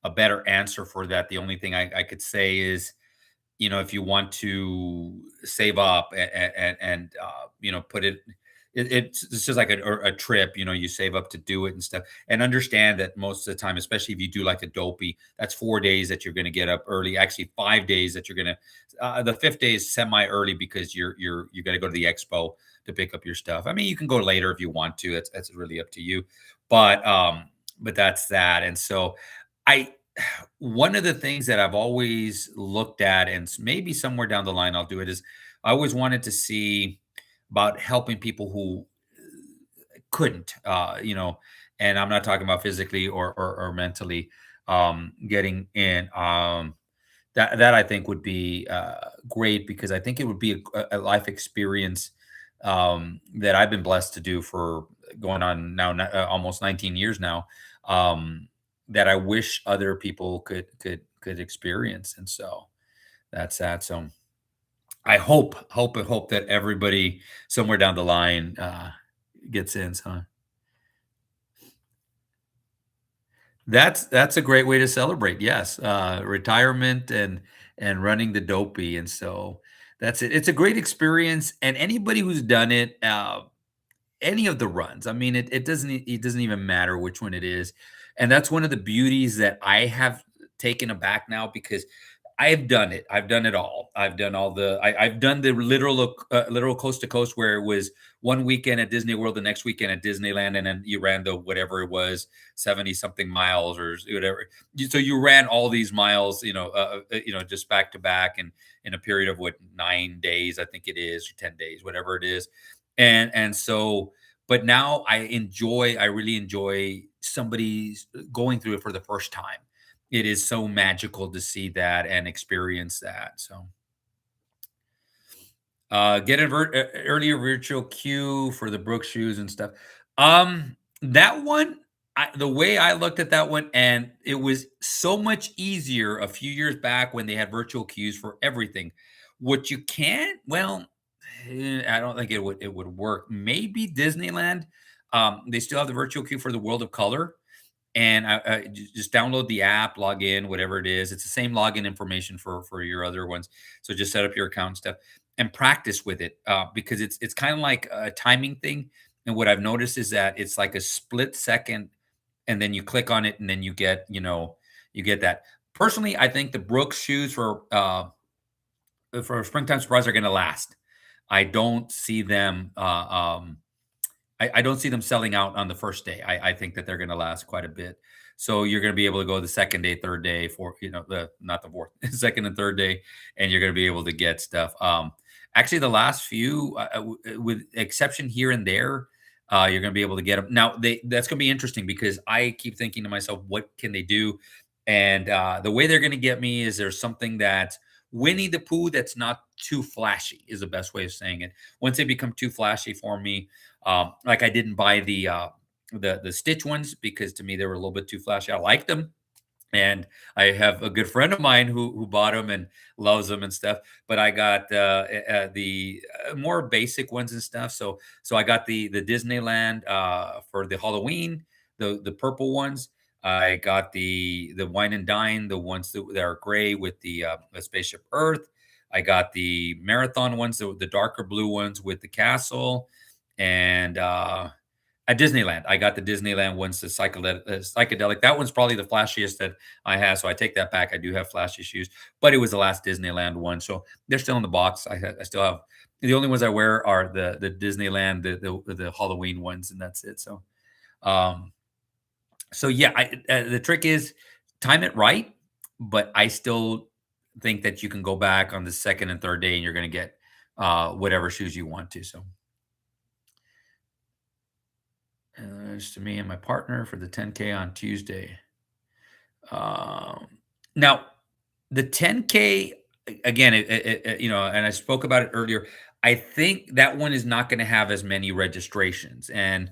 better answer for that. The only thing I could say is, if you want to save up, and put it's just like a trip, you save up to do it and stuff, and understand that most of the time, especially if you do like a Dopey, that's 4 days that you're going to get up early, actually 5 days that you're going to, the fifth day is semi early, because you got to go to the expo to pick up your stuff. I mean, you can go later if you want to. That's really up to you. But that's that. And so I one of the things that I've always looked at, and maybe somewhere down the line I'll do it, is I always wanted to see about helping people who couldn't, and I'm not talking about physically or mentally, getting in. That I think would be great because I think it would be a life experience that I've been blessed to do for going on now almost 19 years now. That I wish other people could experience, and so that's that. So I hope that everybody somewhere down the line gets in. So that's a great way to celebrate. Yes, retirement and running the dopey, and so that's it. It's a great experience, and anybody who's done it, any of the runs. I mean, it doesn't even matter which one it is, and that's one of the beauties that I have taken aback now because I've done it. I've done it all. I've done all I've done the literal coast to coast where it was one weekend at Disney World, the next weekend at Disneyland, and then you ran the whatever it was, 70 something miles or whatever. So you ran all these miles, just back to back and in a period of what 9 days, I think it is, or 10 days, whatever it is. And so, but now I really enjoy somebody's going through it for the first time. It is so magical to see that and experience that. So, get an earlier virtual queue for the Brooks shoes and stuff. That one, the way I looked at that one, and it was so much easier a few years back when they had virtual queues for everything. What you can't, well, I don't think it would work. Maybe Disneyland, they still have the virtual queue for the World of Color, and just download the app, log in, whatever it is. It's the same login information for your other ones. So just set up your account and stuff and practice with it because it's kind of like a timing thing. And what I've noticed is that it's like a split second, and then you click on it, and then you get that. Personally, I think the Brooks shoes for springtime surprise are going to last. I don't see them. I don't see them selling out on the first day. I think that they're going to last quite a bit. So you're going to be able to go the second day, third day, for the not the fourth, second and third day, and you're going to be able to get stuff. Actually, the last few, with exception here and there, you're going to be able to get them. Now, that's going to be interesting because I keep thinking to myself, what can they do? And the way they're going to get me is there's something that Winnie the Pooh that's not too flashy is the best way of saying it. Once they become too flashy for me, like I didn't buy the Stitch ones because to me they were a little bit too flashy. I liked them, and I have a good friend of mine who bought them and loves them and stuff. But I got the more basic ones and stuff. So I got the Disneyland for the Halloween, the purple ones. I got the Wine and Dine, the ones that are gray with the spaceship Earth. I got the marathon ones, the darker blue ones with the castle, and at Disneyland, I got the Disneyland ones, the psychedelic. That one's probably the flashiest that I have, so I take that back. I do have flashy shoes, but it was the last Disneyland one, so they're still in the box. I still have the only ones I wear are the Disneyland, the Halloween ones, and that's it. Um, so yeah, the trick is time it right, but I still think that you can go back on the second and third day, and you're going to get whatever shoes you want to. So. It's to me and my partner for the 10K on Tuesday. Um, Now, the 10K again, and I spoke about it earlier. I think that one is not going to have as many registrations, and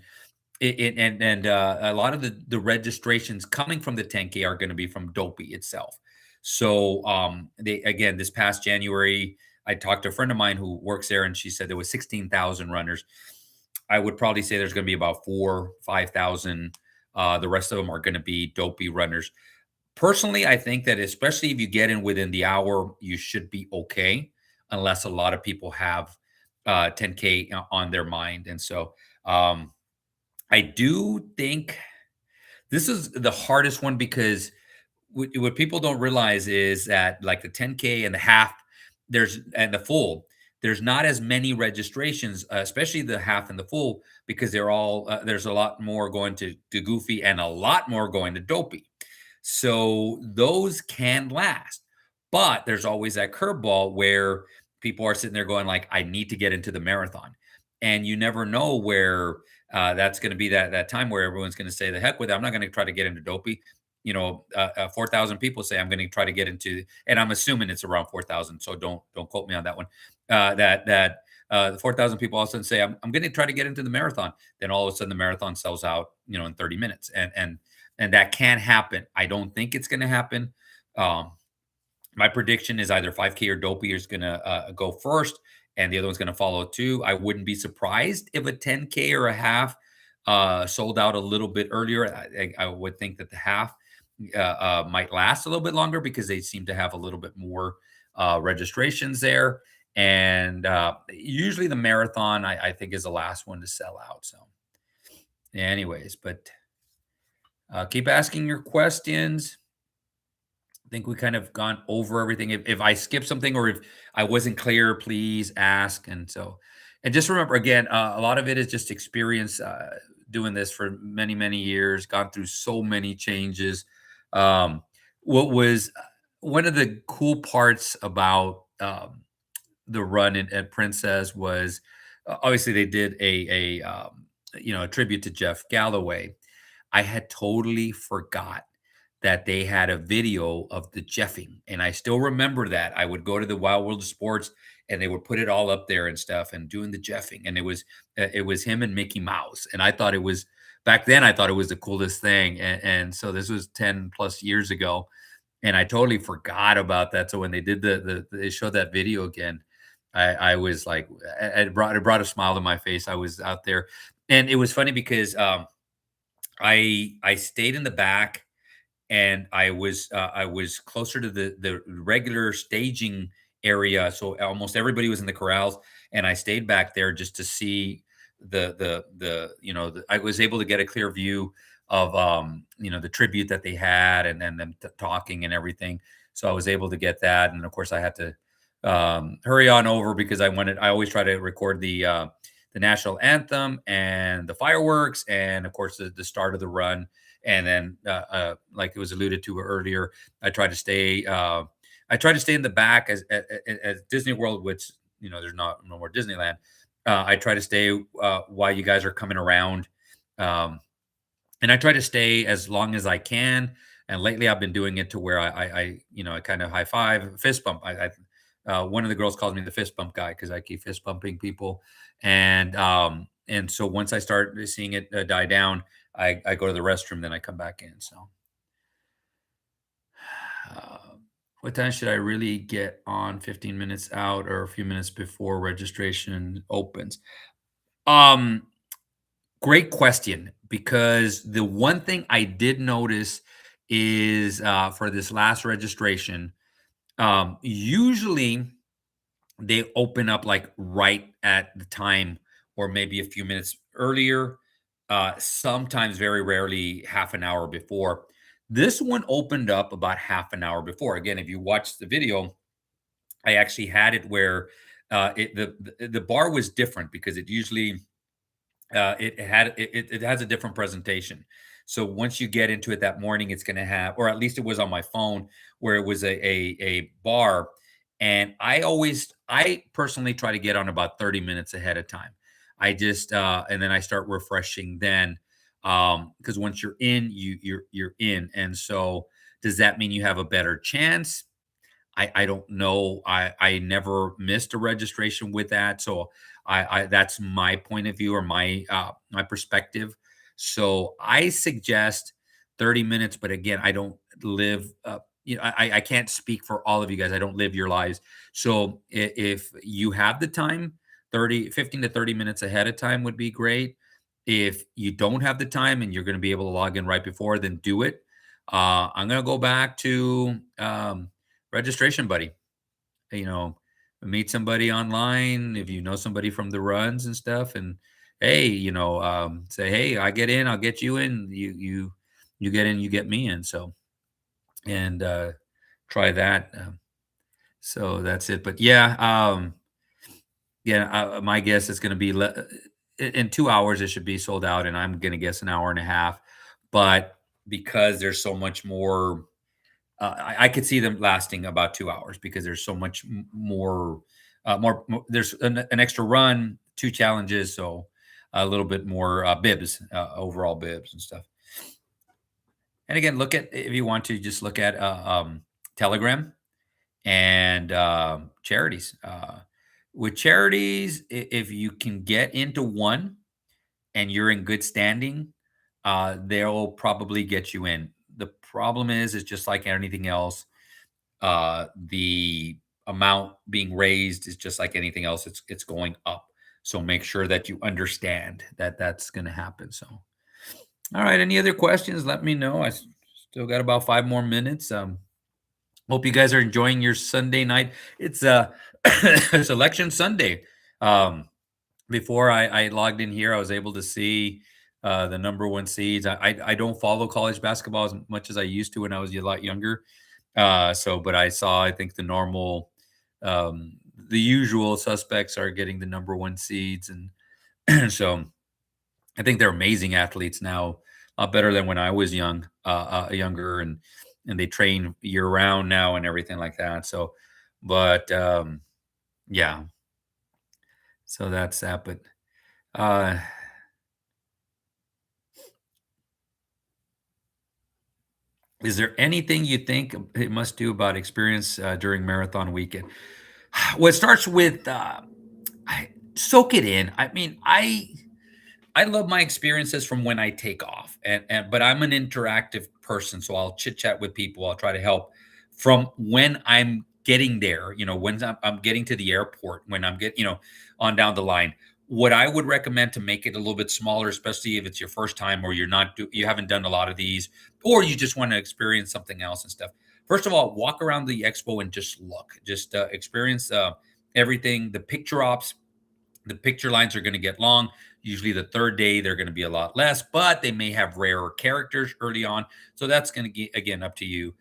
a lot of the registrations coming from the 10K are going to be from Dopey itself. So, they again this past January, I talked to a friend of mine who works there, and she said there was 16,000 runners. I would probably say there's going to be about 5,000. The rest of them are going to be dopey runners. Personally, I think that especially if you get in within the hour, you should be okay, unless a lot of people have 10K on their mind. And so I do think this is the hardest one because what people don't realize is that like the 10K and the half, and the full, there's not as many registrations, especially the half and the full, because there's a lot more going to Goofy and a lot more going to Dopey. So those can last. But there's always that curveball where people are sitting there going like, I need to get into the marathon. And you never know where that's going to be that time where everyone's going to say, the heck with it. I'm not going to try to get into dopey. 4,000 people say I'm going to try to get into, and I'm assuming it's around 4,000. So don't quote me on that one. The 4,000 people all of a sudden say, I'm going to try to get into the marathon. Then all of a sudden the marathon sells out, in 30 minutes. And that can happen. I don't think it's going to happen. Um, my prediction is either 5K or Dopey is going to go first, and the other one's going to follow too. I wouldn't be surprised if a 10K or a half sold out a little bit earlier. I would think that the half might last a little bit longer because they seem to have a little bit more registrations there. And usually the marathon, I think, is the last one to sell out. So, anyways, but keep asking your questions. I think we kind of gone over everything. If I skipped something or if I wasn't clear, please ask. And just remember again, a lot of it is just experience doing this for many, many years, gone through so many changes. What was one of the cool parts about the run at Princess was obviously they did a tribute to Jeff Galloway. I had totally forgot that they had a video of the Jeffing, and I still remember that. I would go to the Wild World of Sports, and they would put it all up there and stuff, and doing the Jeffing, and it was him and Mickey Mouse, and I thought it was back then. I thought it was the coolest thing, and so this was 10 plus years ago, and I totally forgot about that. So when they did they showed that video again, I was like, it brought a smile to my face. I was out there, and it was funny because I stayed in the back and I was closer to the regular staging area, so almost everybody was in the corrals, and I stayed back there just to see I was able to get a clear view of the tribute that they had and then them talking and everything. So I was able to get that, and of course I had to hurry on over because I always try to record the national anthem and the fireworks and of course the start of the run. And then, like it was alluded to earlier, I try to stay. I try to stay in the back as Disney World, which there's no more Disneyland. I try to stay while you guys are coming around, and I try to stay as long as I can. And lately, I've been doing it to where I kind of high five, fist bump. One of the girls calls me the fist bump guy because I keep fist bumping people, and so once I start seeing it die down, I go to the restroom, then I come back in. So, uh, what time should I really get on? 15 minutes out or a few minutes before registration opens? Um, Great question. Because the one thing I did notice is for this last registration, usually they open up like right at the time or maybe a few minutes earlier, sometimes very rarely half an hour before. This one opened up about half an hour before. Again, if you watch the video, I actually had it where the bar was different because it usually it has a different presentation. So once you get into it that morning, it's going to have, or at least it was on my phone, where it was a bar, and I personally try to get on about 30 minutes ahead of time. I just and then I start refreshing then, because once you're in, you're in, and so does that mean you have a better chance? I don't know. I never missed a registration with that, so I that's my point of view or my perspective. So I suggest 30 minutes, but again, I don't live. I can't speak for all of you guys. I don't live your lives. So if you have the time, 15 to 30 minutes ahead of time would be great. If you don't have the time and you're going to be able to log in right before, then do it. I'm going to go back to registration buddy. You know, meet somebody online if you know somebody from the runs and stuff, and hey, say, hey, I get in, I'll get you in. You get in, you get me in. So and try that. So that's it. But yeah, my guess is going to be in 2 hours. It should be sold out, and I'm going to guess an hour and a half. But because there's so much more. I could see them lasting about 2 hours because there's so much more, there's an extra run, two challenges, so a little bit more bibs, overall bibs and stuff. And again, look at, if you want to, just look at Telegram and charities. With charities, if you can get into one and you're in good standing, they'll probably get you in. The problem is just like anything else, the amount being raised is just like anything else. It's going up. So make sure that you understand that that's going to happen. So, all right. Any other questions? Let me know. Still got about 5 more minutes. Hope you guys are enjoying your Sunday night. It's it's election Sunday. Um, Before I logged in here, I was able to see the number one seeds. I don't follow college basketball as much as I used to when I was a lot younger. But I saw, I think the usual suspects are getting the number one seeds, and so I think they're amazing athletes now, a lot better than when I was younger, and they train year round now and everything like that. So, but yeah, so that's that. But uh, is there anything you think it must do about experience during marathon weekend? Well, it starts with soak it in. I mean, I love my experiences from when I take off, and but I'm an interactive person, so I'll chit chat with people. I'll try to help from when I'm getting there. When I'm getting to the airport, when I'm on down the line. What I would recommend to make it a little bit smaller, especially if it's your first time or you haven't done a lot of these, or you just want to experience something else and stuff. First of all, walk around the expo and just look, just experience everything. The picture lines are going to get long. Usually the third day, they're going to be a lot less, but they may have rarer characters early on. So that's going to get, again, up to you.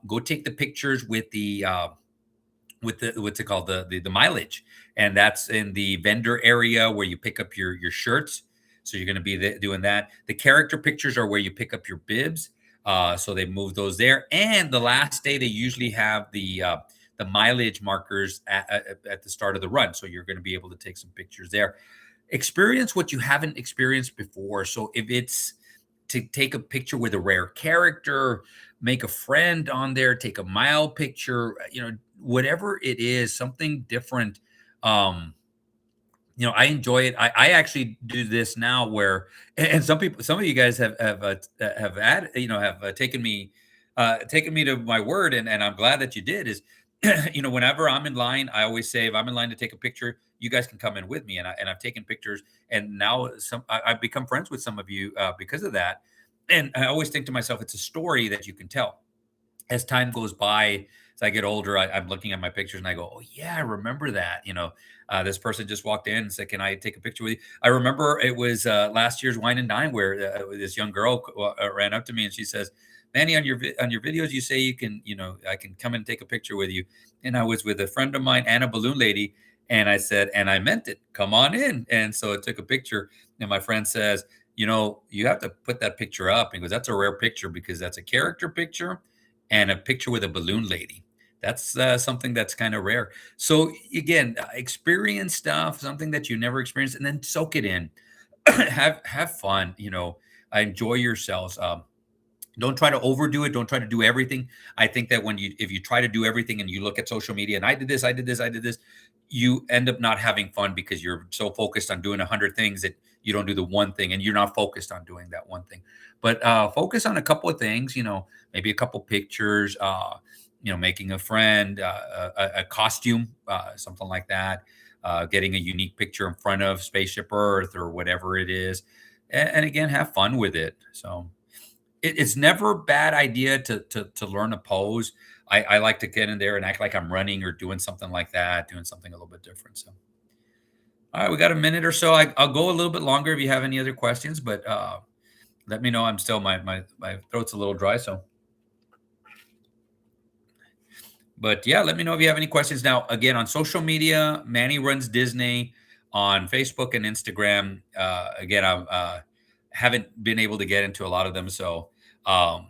Go take the pictures with the, what's it called? The mileage. And that's in the vendor area where you pick up your shirts. So you're going to be doing that. The character pictures are where you pick up your bibs. So they move those there. And the last day, they usually have the mileage markers at the start of the run. So you're going to be able to take some pictures there. Experience what you haven't experienced before. So if it's to take a picture with a rare character, make a friend on there, take a mile picture, whatever it is, something different. I enjoy it. I actually do this now where, and some of you guys have taken me to my word, and I'm glad that you did. Is whenever I'm in line, I always say, if I'm in line to take a picture, you guys can come in with me, and I've taken pictures, and now I've become friends with some of you because of that. And I always think to myself, it's a story that you can tell as time goes by. As I get older, I'm looking at my pictures and I go, "Oh yeah, I remember that." This person just walked in and said, "Can I take a picture with you?" I remember it was last year's Wine and Dine where this young girl ran up to me and she says, "Manny, on your videos, you say you can, I can come and take a picture with you." And I was with a friend of mine and a balloon lady, and I said, and I meant it. Come on in. And so I took a picture, and my friend says, "You have to put that picture up." He goes, "That's a rare picture because that's a character picture and a picture with a balloon lady. That's something that's kind of rare." So again, experience stuff, something that you never experienced, and then soak it in. Have fun. Enjoy yourselves. Don't try to overdo it. Don't try to do everything. I think that if you try to do everything and you look at social media and I did this, I did this, I did this, you end up not having fun because you're so focused on doing 100 things that you don't do the one thing, and you're not focused on doing that one thing. But focus on a couple of things. Maybe a couple pictures. Making a friend, a costume, something like that. Getting a unique picture in front of Spaceship Earth or whatever it is, and again, have fun with it. So it's never a bad idea to learn a pose. I like to get in there and act like I'm running or doing something like that, doing something a little bit different. So, all right, we got a minute or so. I'll go a little bit longer if you have any other questions, but let me know. I'm still my throat's a little dry, so. But yeah, let me know if you have any questions. Now, again, on social media, Manny runs Disney on Facebook and Instagram. Again, I haven't been able to get into a lot of them, so Um,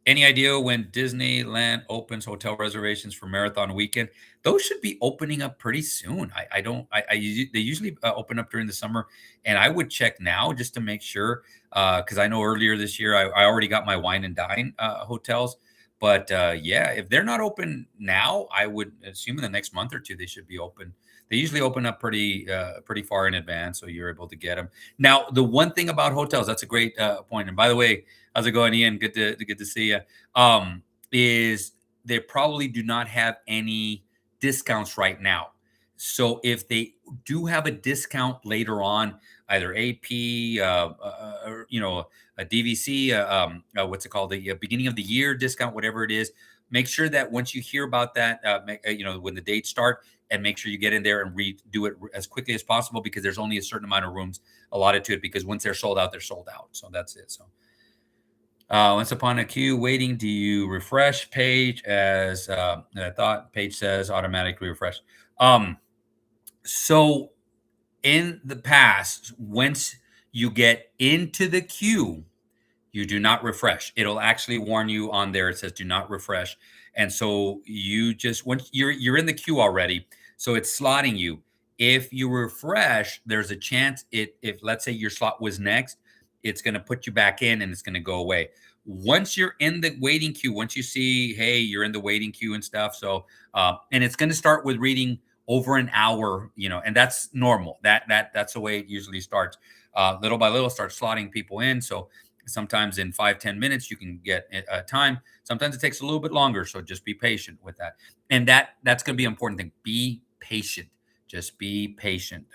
any idea when Disneyland opens hotel reservations for marathon weekend? Those should be opening up pretty soon. I don't. They usually open up during the summer, and I would check now just to make sure because I know earlier this year I already got my wine and dine hotels. But yeah, if they're not open now, I would assume in the next month or two they should be open. They usually open up pretty far in advance, so you're able to get them. Now, the one thing about hotels, that's a great point. And by the way, how's it going, Ian? Good to see you. Is they probably do not have any discounts right now. So if they do have a discount later on, either AP, or, a DVC, what's it called, the beginning of the year discount, whatever it is, make sure that once you hear about that, when the dates start, and make sure you get in there and do it as quickly as possible because there's only a certain amount of rooms allotted to it. Because once they're sold out, they're sold out. So that's it. So once upon a queue waiting, do you refresh page as I thought page says automatically refresh? Um, so in the past, once you get into the queue, you do not refresh. It'll actually warn you on there. It says do not refresh. And so you just once you're in the queue already, so it's slotting you. If you refresh, there's a chance if let's say your slot was next, it's going to put you back in and it's going to go away. Once you're in the waiting queue, once you see, hey, you're in the waiting queue and stuff. So and it's going to start with reading over an hour, and that's normal. That's the way it usually starts. Little by little, start slotting people in. So sometimes in 5-10 minutes you can get time. Sometimes it takes a little bit longer, so just be patient with that. And that's going to be an important thing. Be patient. Just be patient.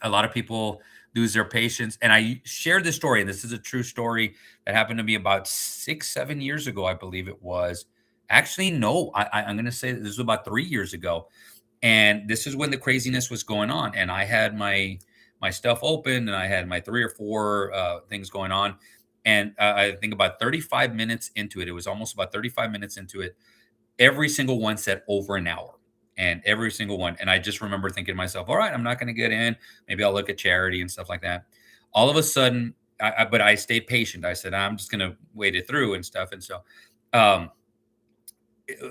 A lot of people lose their patience, and I shared this story, and this is a true story that happened to me about 6-7 years ago, I believe it was. Actually, no, I'm going to say this was about 3 years ago, and this is when the craziness was going on, and I had my stuff open, and I had my three or four things going on, and I think about 35 minutes into it, it was almost about 35 minutes into it, every single one said over an hour, and every single one. And I just remember thinking to myself, all right, I'm not going to get in. Maybe I'll look at charity and stuff like that. All of a sudden, but I stayed patient. I said, I'm just going to wait it through and stuff. And so um,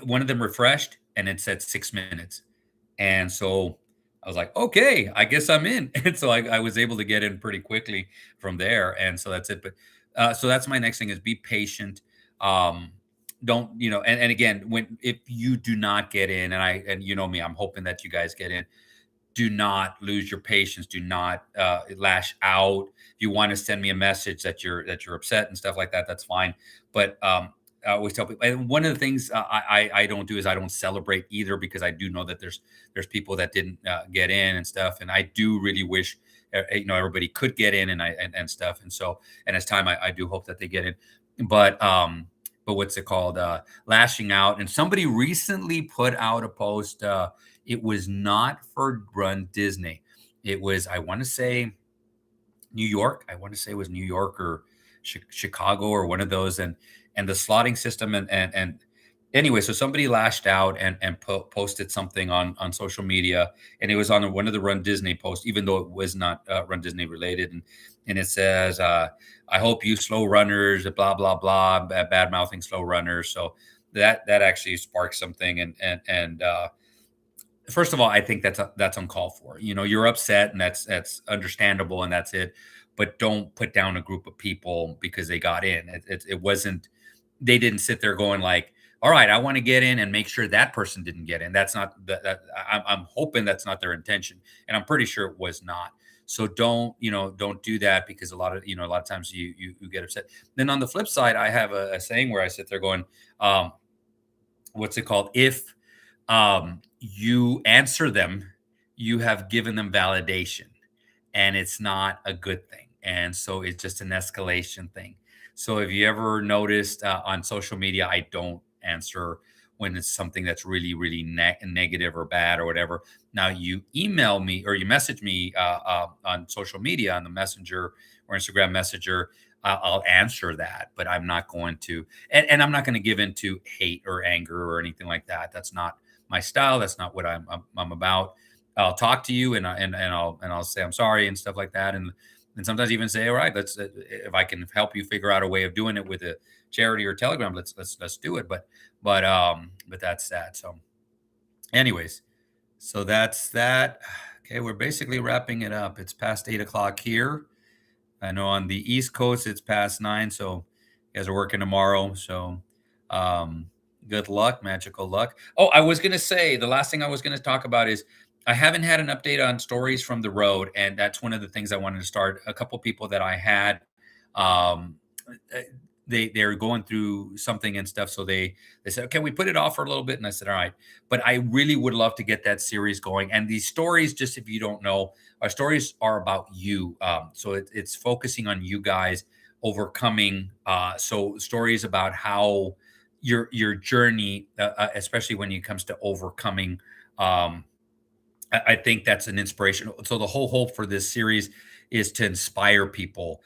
one of them refreshed and it said 6 minutes. And so I was like, okay, I guess I'm in. And so I was able to get in pretty quickly from there. And so that's it. But so that's my next thing is be patient. Don't, and again, when if you do not get in, and you know me, I'm hoping that you guys get in, do not lose your patience. Do not lash out. If you want to send me a message that you're upset and stuff like that, that's fine. But I always tell people, and one of the things I don't do is I don't celebrate either because I do know that there's people that didn't get in and stuff, and I do really wish everybody could get in and stuff, and so and as time I do hope that they get in, but what's it called? Lashing out. And somebody recently put out a post. It was not for Run Disney. It was, I want to say, New York. I want to say it was New York or Chicago or one of those. And the slotting system and anyway, so somebody lashed out and posted something on social media, and it was on one of the Run Disney posts, even though it was not Run Disney related, and it says, "I hope you slow runners, blah blah blah," bad mouthing slow runners. So that actually sparked something, and first of all, I think that's uncalled for. You're upset, and that's understandable, and that's it. But don't put down a group of people because they got in. It wasn't. They didn't sit there going like, "All right, I want to get in and make sure that person didn't get in." That's not that. I'm hoping that's not their intention, and I'm pretty sure it was not. So don't do that because a lot of times you get upset. Then on the flip side, I have a saying where I sit there going, what's it called? If you answer them, you have given them validation, and it's not a good thing. And so it's just an escalation thing. So if you ever noticed on social media, I don't answer when it's something that's really, really negative or bad or whatever. Now you email me or you message me on social media on the messenger or Instagram messenger. I'll answer that, but I'm not going to, and I'm not going to give into hate or anger or anything like that. That's not my style. That's not what I'm about. I'll talk to you and I'll say I'm sorry and stuff like that. and sometimes even say, all right, let's if I can help you figure out a way of doing it with a charity or Telegram, let's do it. But that's that. So anyways, so that's that. Okay, we're basically wrapping it up. It's past 8 o'clock here. I know on the East Coast it's past 9, so you guys are working tomorrow. So um, good luck, magical luck. Oh, I was gonna say the last thing I was gonna talk about is I haven't had an update on stories from the road, and that's one of the things I wanted to start. A couple people that I had, um, uh, they're going through something and stuff, so they said, "Okay, we put it off for a little bit," and I said, "All right." But I really would love to get that series going. And these stories, just if you don't know, our stories are about you. So it's focusing on you guys overcoming. So stories about how your journey, especially when it comes to overcoming. Um, I think that's an inspiration. So the whole hope for this series is to inspire people,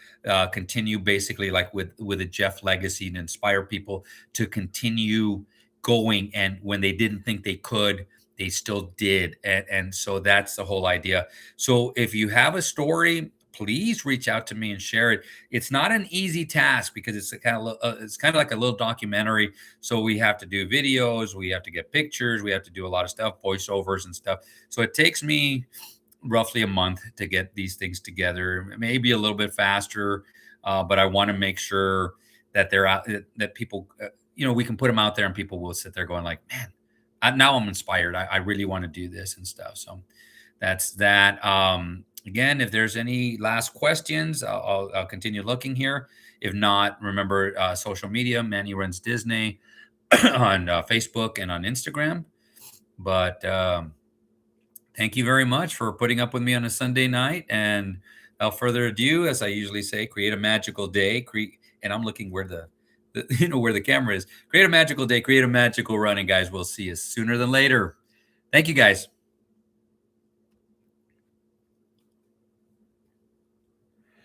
continue basically like with a Jeff legacy, and inspire people to continue going. And when they didn't think they could, they still did. And so that's the whole idea. So if you have a story, please reach out to me and share it. It's not an easy task because it's kind of like a little documentary. So we have to do videos, we have to get pictures, we have to do a lot of stuff, voiceovers and stuff. So it takes me roughly a month to get these things together, maybe a little bit faster. But I want to make sure that they're out, that people, we can put them out there and people will sit there going like, man, now I'm inspired. I really want to do this and stuff. So that's that. Again, if there's any last questions, I'll continue looking here. If not, remember social media, Manny Runs Disney on Facebook and on Instagram. But thank you very much for putting up with me on a Sunday night. And without further ado, as I usually say, create a magical day. And I'm looking where the where the camera is. Create a magical day, create a magical run, and guys, we'll see you sooner than later. Thank you, guys.